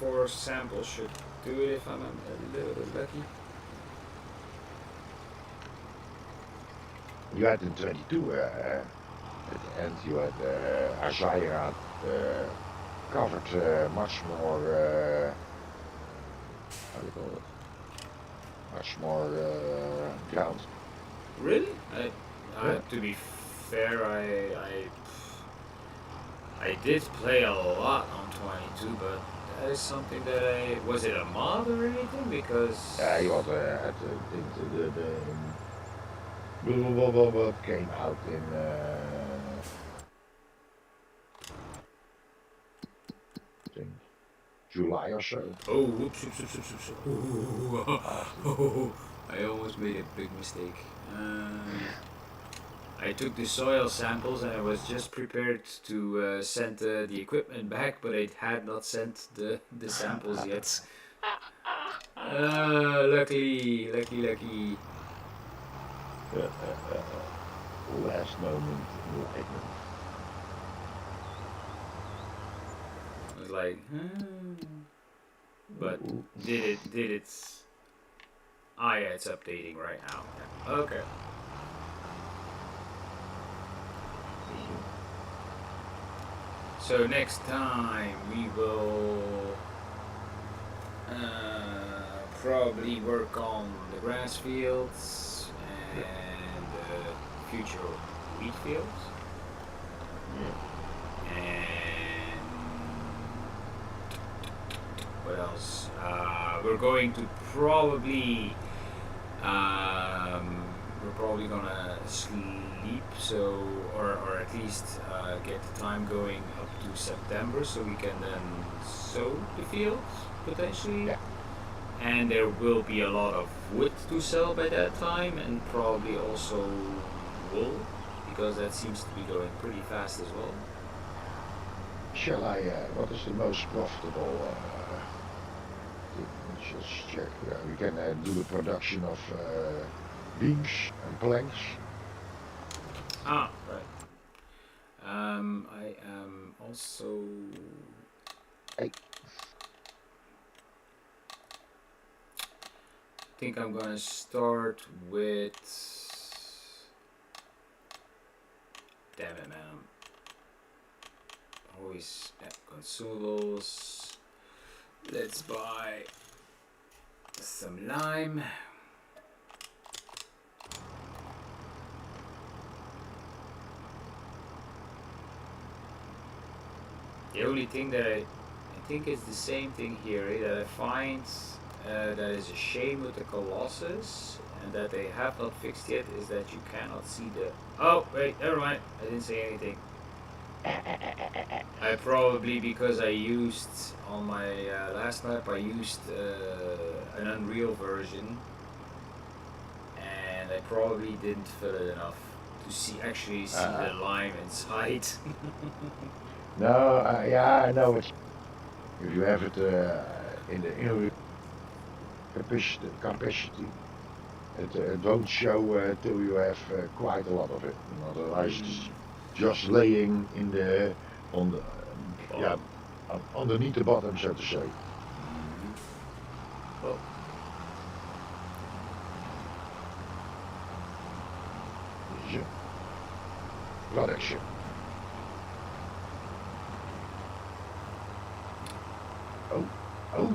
4 samples should do it if I'm a little bit lucky. You had in 22 at the end you had Azaya covered much more how do you call it? Much more ground. Really? To be fair, I did play a lot on 22, but that is something that was it a mod or anything? Because Yeah, you had the came out in I think July or so. oh, whoops, oh, I almost made a big mistake. I took the soil samples and I was just prepared to send the equipment back, but I had not sent the samples yet. Lucky. Last moment enlightenment. I was like, but did it? Ah, yeah, it's updating right now. Yeah. Okay. So next time we will Probably work on the grass fields and future wheat fields. Yeah. And what else? We're going to probably we're probably gonna sleep, so or at least get the time going up to September, so we can then sow the fields potentially. Yeah. And there will be a lot of wood to sell by that time, and probably also wool, because that seems to be going pretty fast as well. Shall I, what is the most profitable thing? Let's just check. We can do the production of beams and planks. Ah, right. I am also. Hey. I think I'm gonna start with. Damn it, man. Always at consumables. Let's buy some lime. The only thing that I think is the same thing here that I find that is a shame with the Colossus and that they have not fixed yet is that you cannot see the. Oh wait, never mind. I didn't say anything. I probably, because I used on my last map, I used an Unreal version, and I probably didn't fill it enough to actually see the lime inside. No, yeah, I know it's. If you have it in the inner capacity, it won't show till you have quite a lot of it. Otherwise, it's just laying in the on the yeah underneath the bottom, so to say. Oh. Yeah. Production. Oh,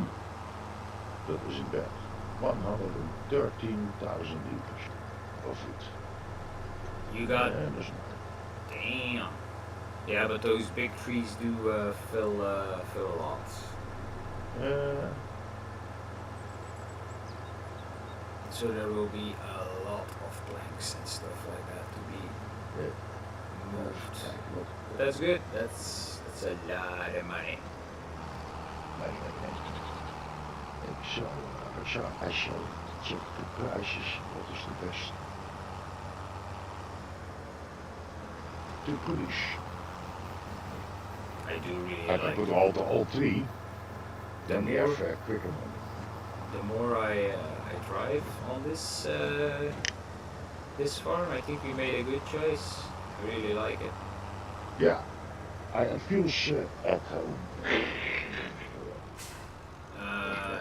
that isn't bad. 113,000 liters of it. You got. Damn. Yeah, but those big trees do fill a lot. So there will be a lot of planks and stuff like that to be moved. That's good. That's a lot of money. I shall check the prices. What is the best to push? I do really I like put it. all three. Then we have quicker money. The more I drive on this this farm, I think we made a good choice. I really like it. Yeah, I feel at home.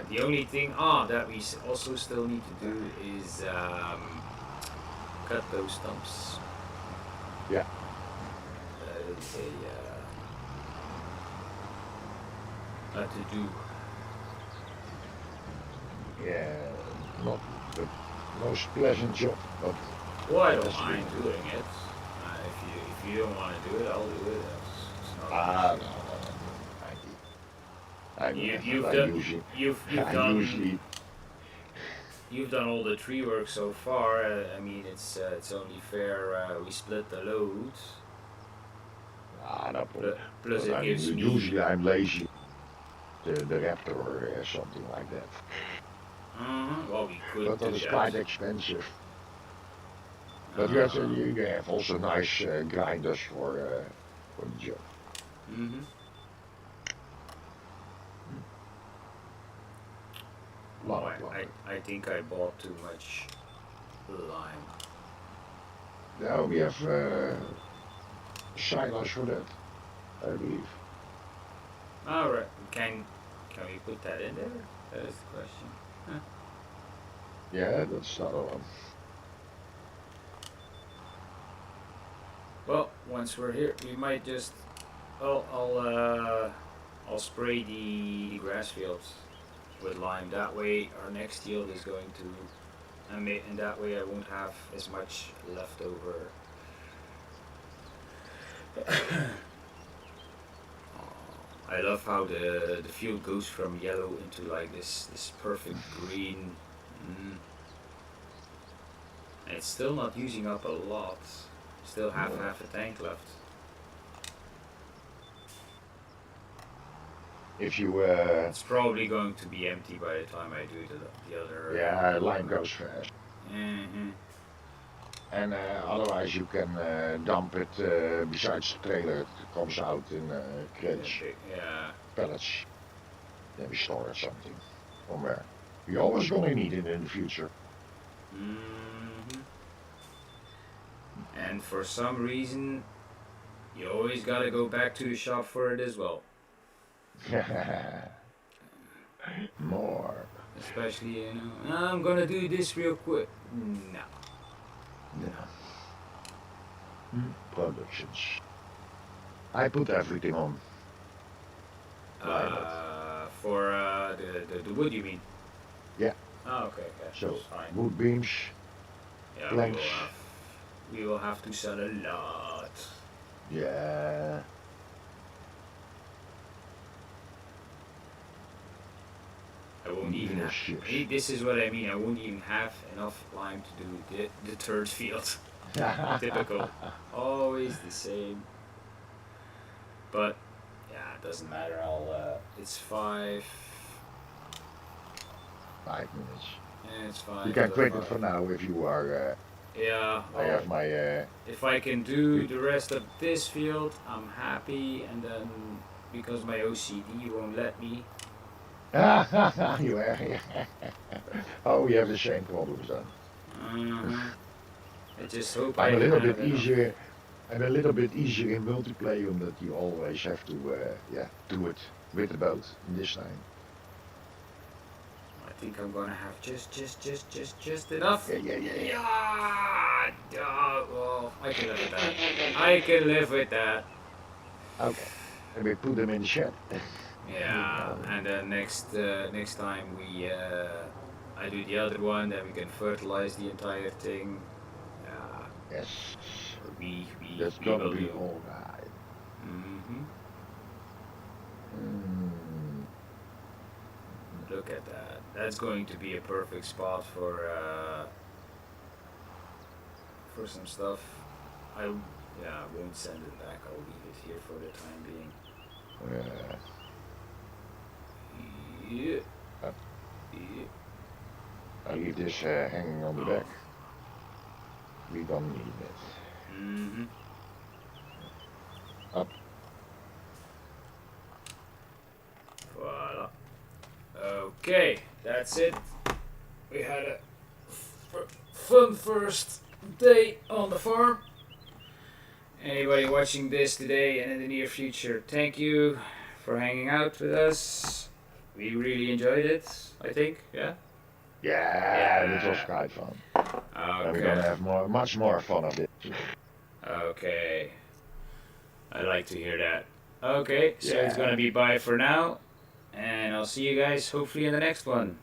The only thing that we also still need to do is cut those stumps. Yeah. That is a to do. Yeah, not the most pleasant job, but. Well, I don't mind doing it. If you don't want to do it, I'll do it. It's not an issue. You've done all the tree work so far. I mean, it's only fair we split the load. No problem. Plus, it gives me. Usually, I'm lazy. The Raptor or something like that. Well, we could. But that is quite expensive. But you have also nice grinders for the job. I think I bought too much lime. Now we have silos for that, I believe. Alright, can we put that in there? That is the question. Huh. Yeah, that's another one. Well, once we're here, we might just. I'll spray the grass fields. with lime. That way our next yield is going to, and that way I won't have as much left over. I love how the field goes from yellow into like this perfect green. And it's still not using up a lot. Still have half a tank left. If you It's probably going to be empty by the time I do the other. yeah, lime goes fast. Mm-hmm. And otherwise you can dump it besides the trailer. It comes out in crates, Yeah. pellets. Then we store it something somewhere. You're always gonna need it in the future. Mm-hmm. And for some reason, you always gotta go back to the shop for it as well. More. Especially, you know, I'm gonna do this real quick. No. Yeah. Productions. I put everything on. For the wood, you mean? Yeah. Oh, okay, yeah, So that's fine. wood beams, Yeah, planks. we will have to sell a lot. Yeah. I won't even have. Ships. This is what I mean. I won't even have enough lime to do the third field. Typical. Always the same. But yeah, it doesn't matter. It's 5. 5 minutes. Yeah, it's 5. You can quit it for now if you are. Yeah. I have my. If I can do the rest of this field, I'm happy. And then because my OCD won't let me. You are. Oh, we have the same problems then. I just hope I'm a little bit enough. easier. I'm a little bit easier in multiplayer in that you always have to, do it with the boat this time. I think I'm gonna have just enough. Yeah. Well, I can live with that. I can live with that. Okay. And we put them in the shed. Yeah, and then next time I do the other one, then we can fertilize the entire thing. Yes. That's gonna be alright. Look at that. That's going to be a perfect spot for some stuff. I won't send it back. I'll leave it here for the time being. Yeah. I leave this hanging on the back. We don't need it. Up. Voila. Okay, that's it. We had a fun first day on the farm. Anybody watching this today and in the near future, thank you for hanging out with us. We really enjoyed it, I think, yeah? Yeah, it was quite fun. Okay. And we're gonna have much more fun of it. Okay. I like to hear that. Okay, so it's gonna be bye for now. And I'll see you guys hopefully in the next one.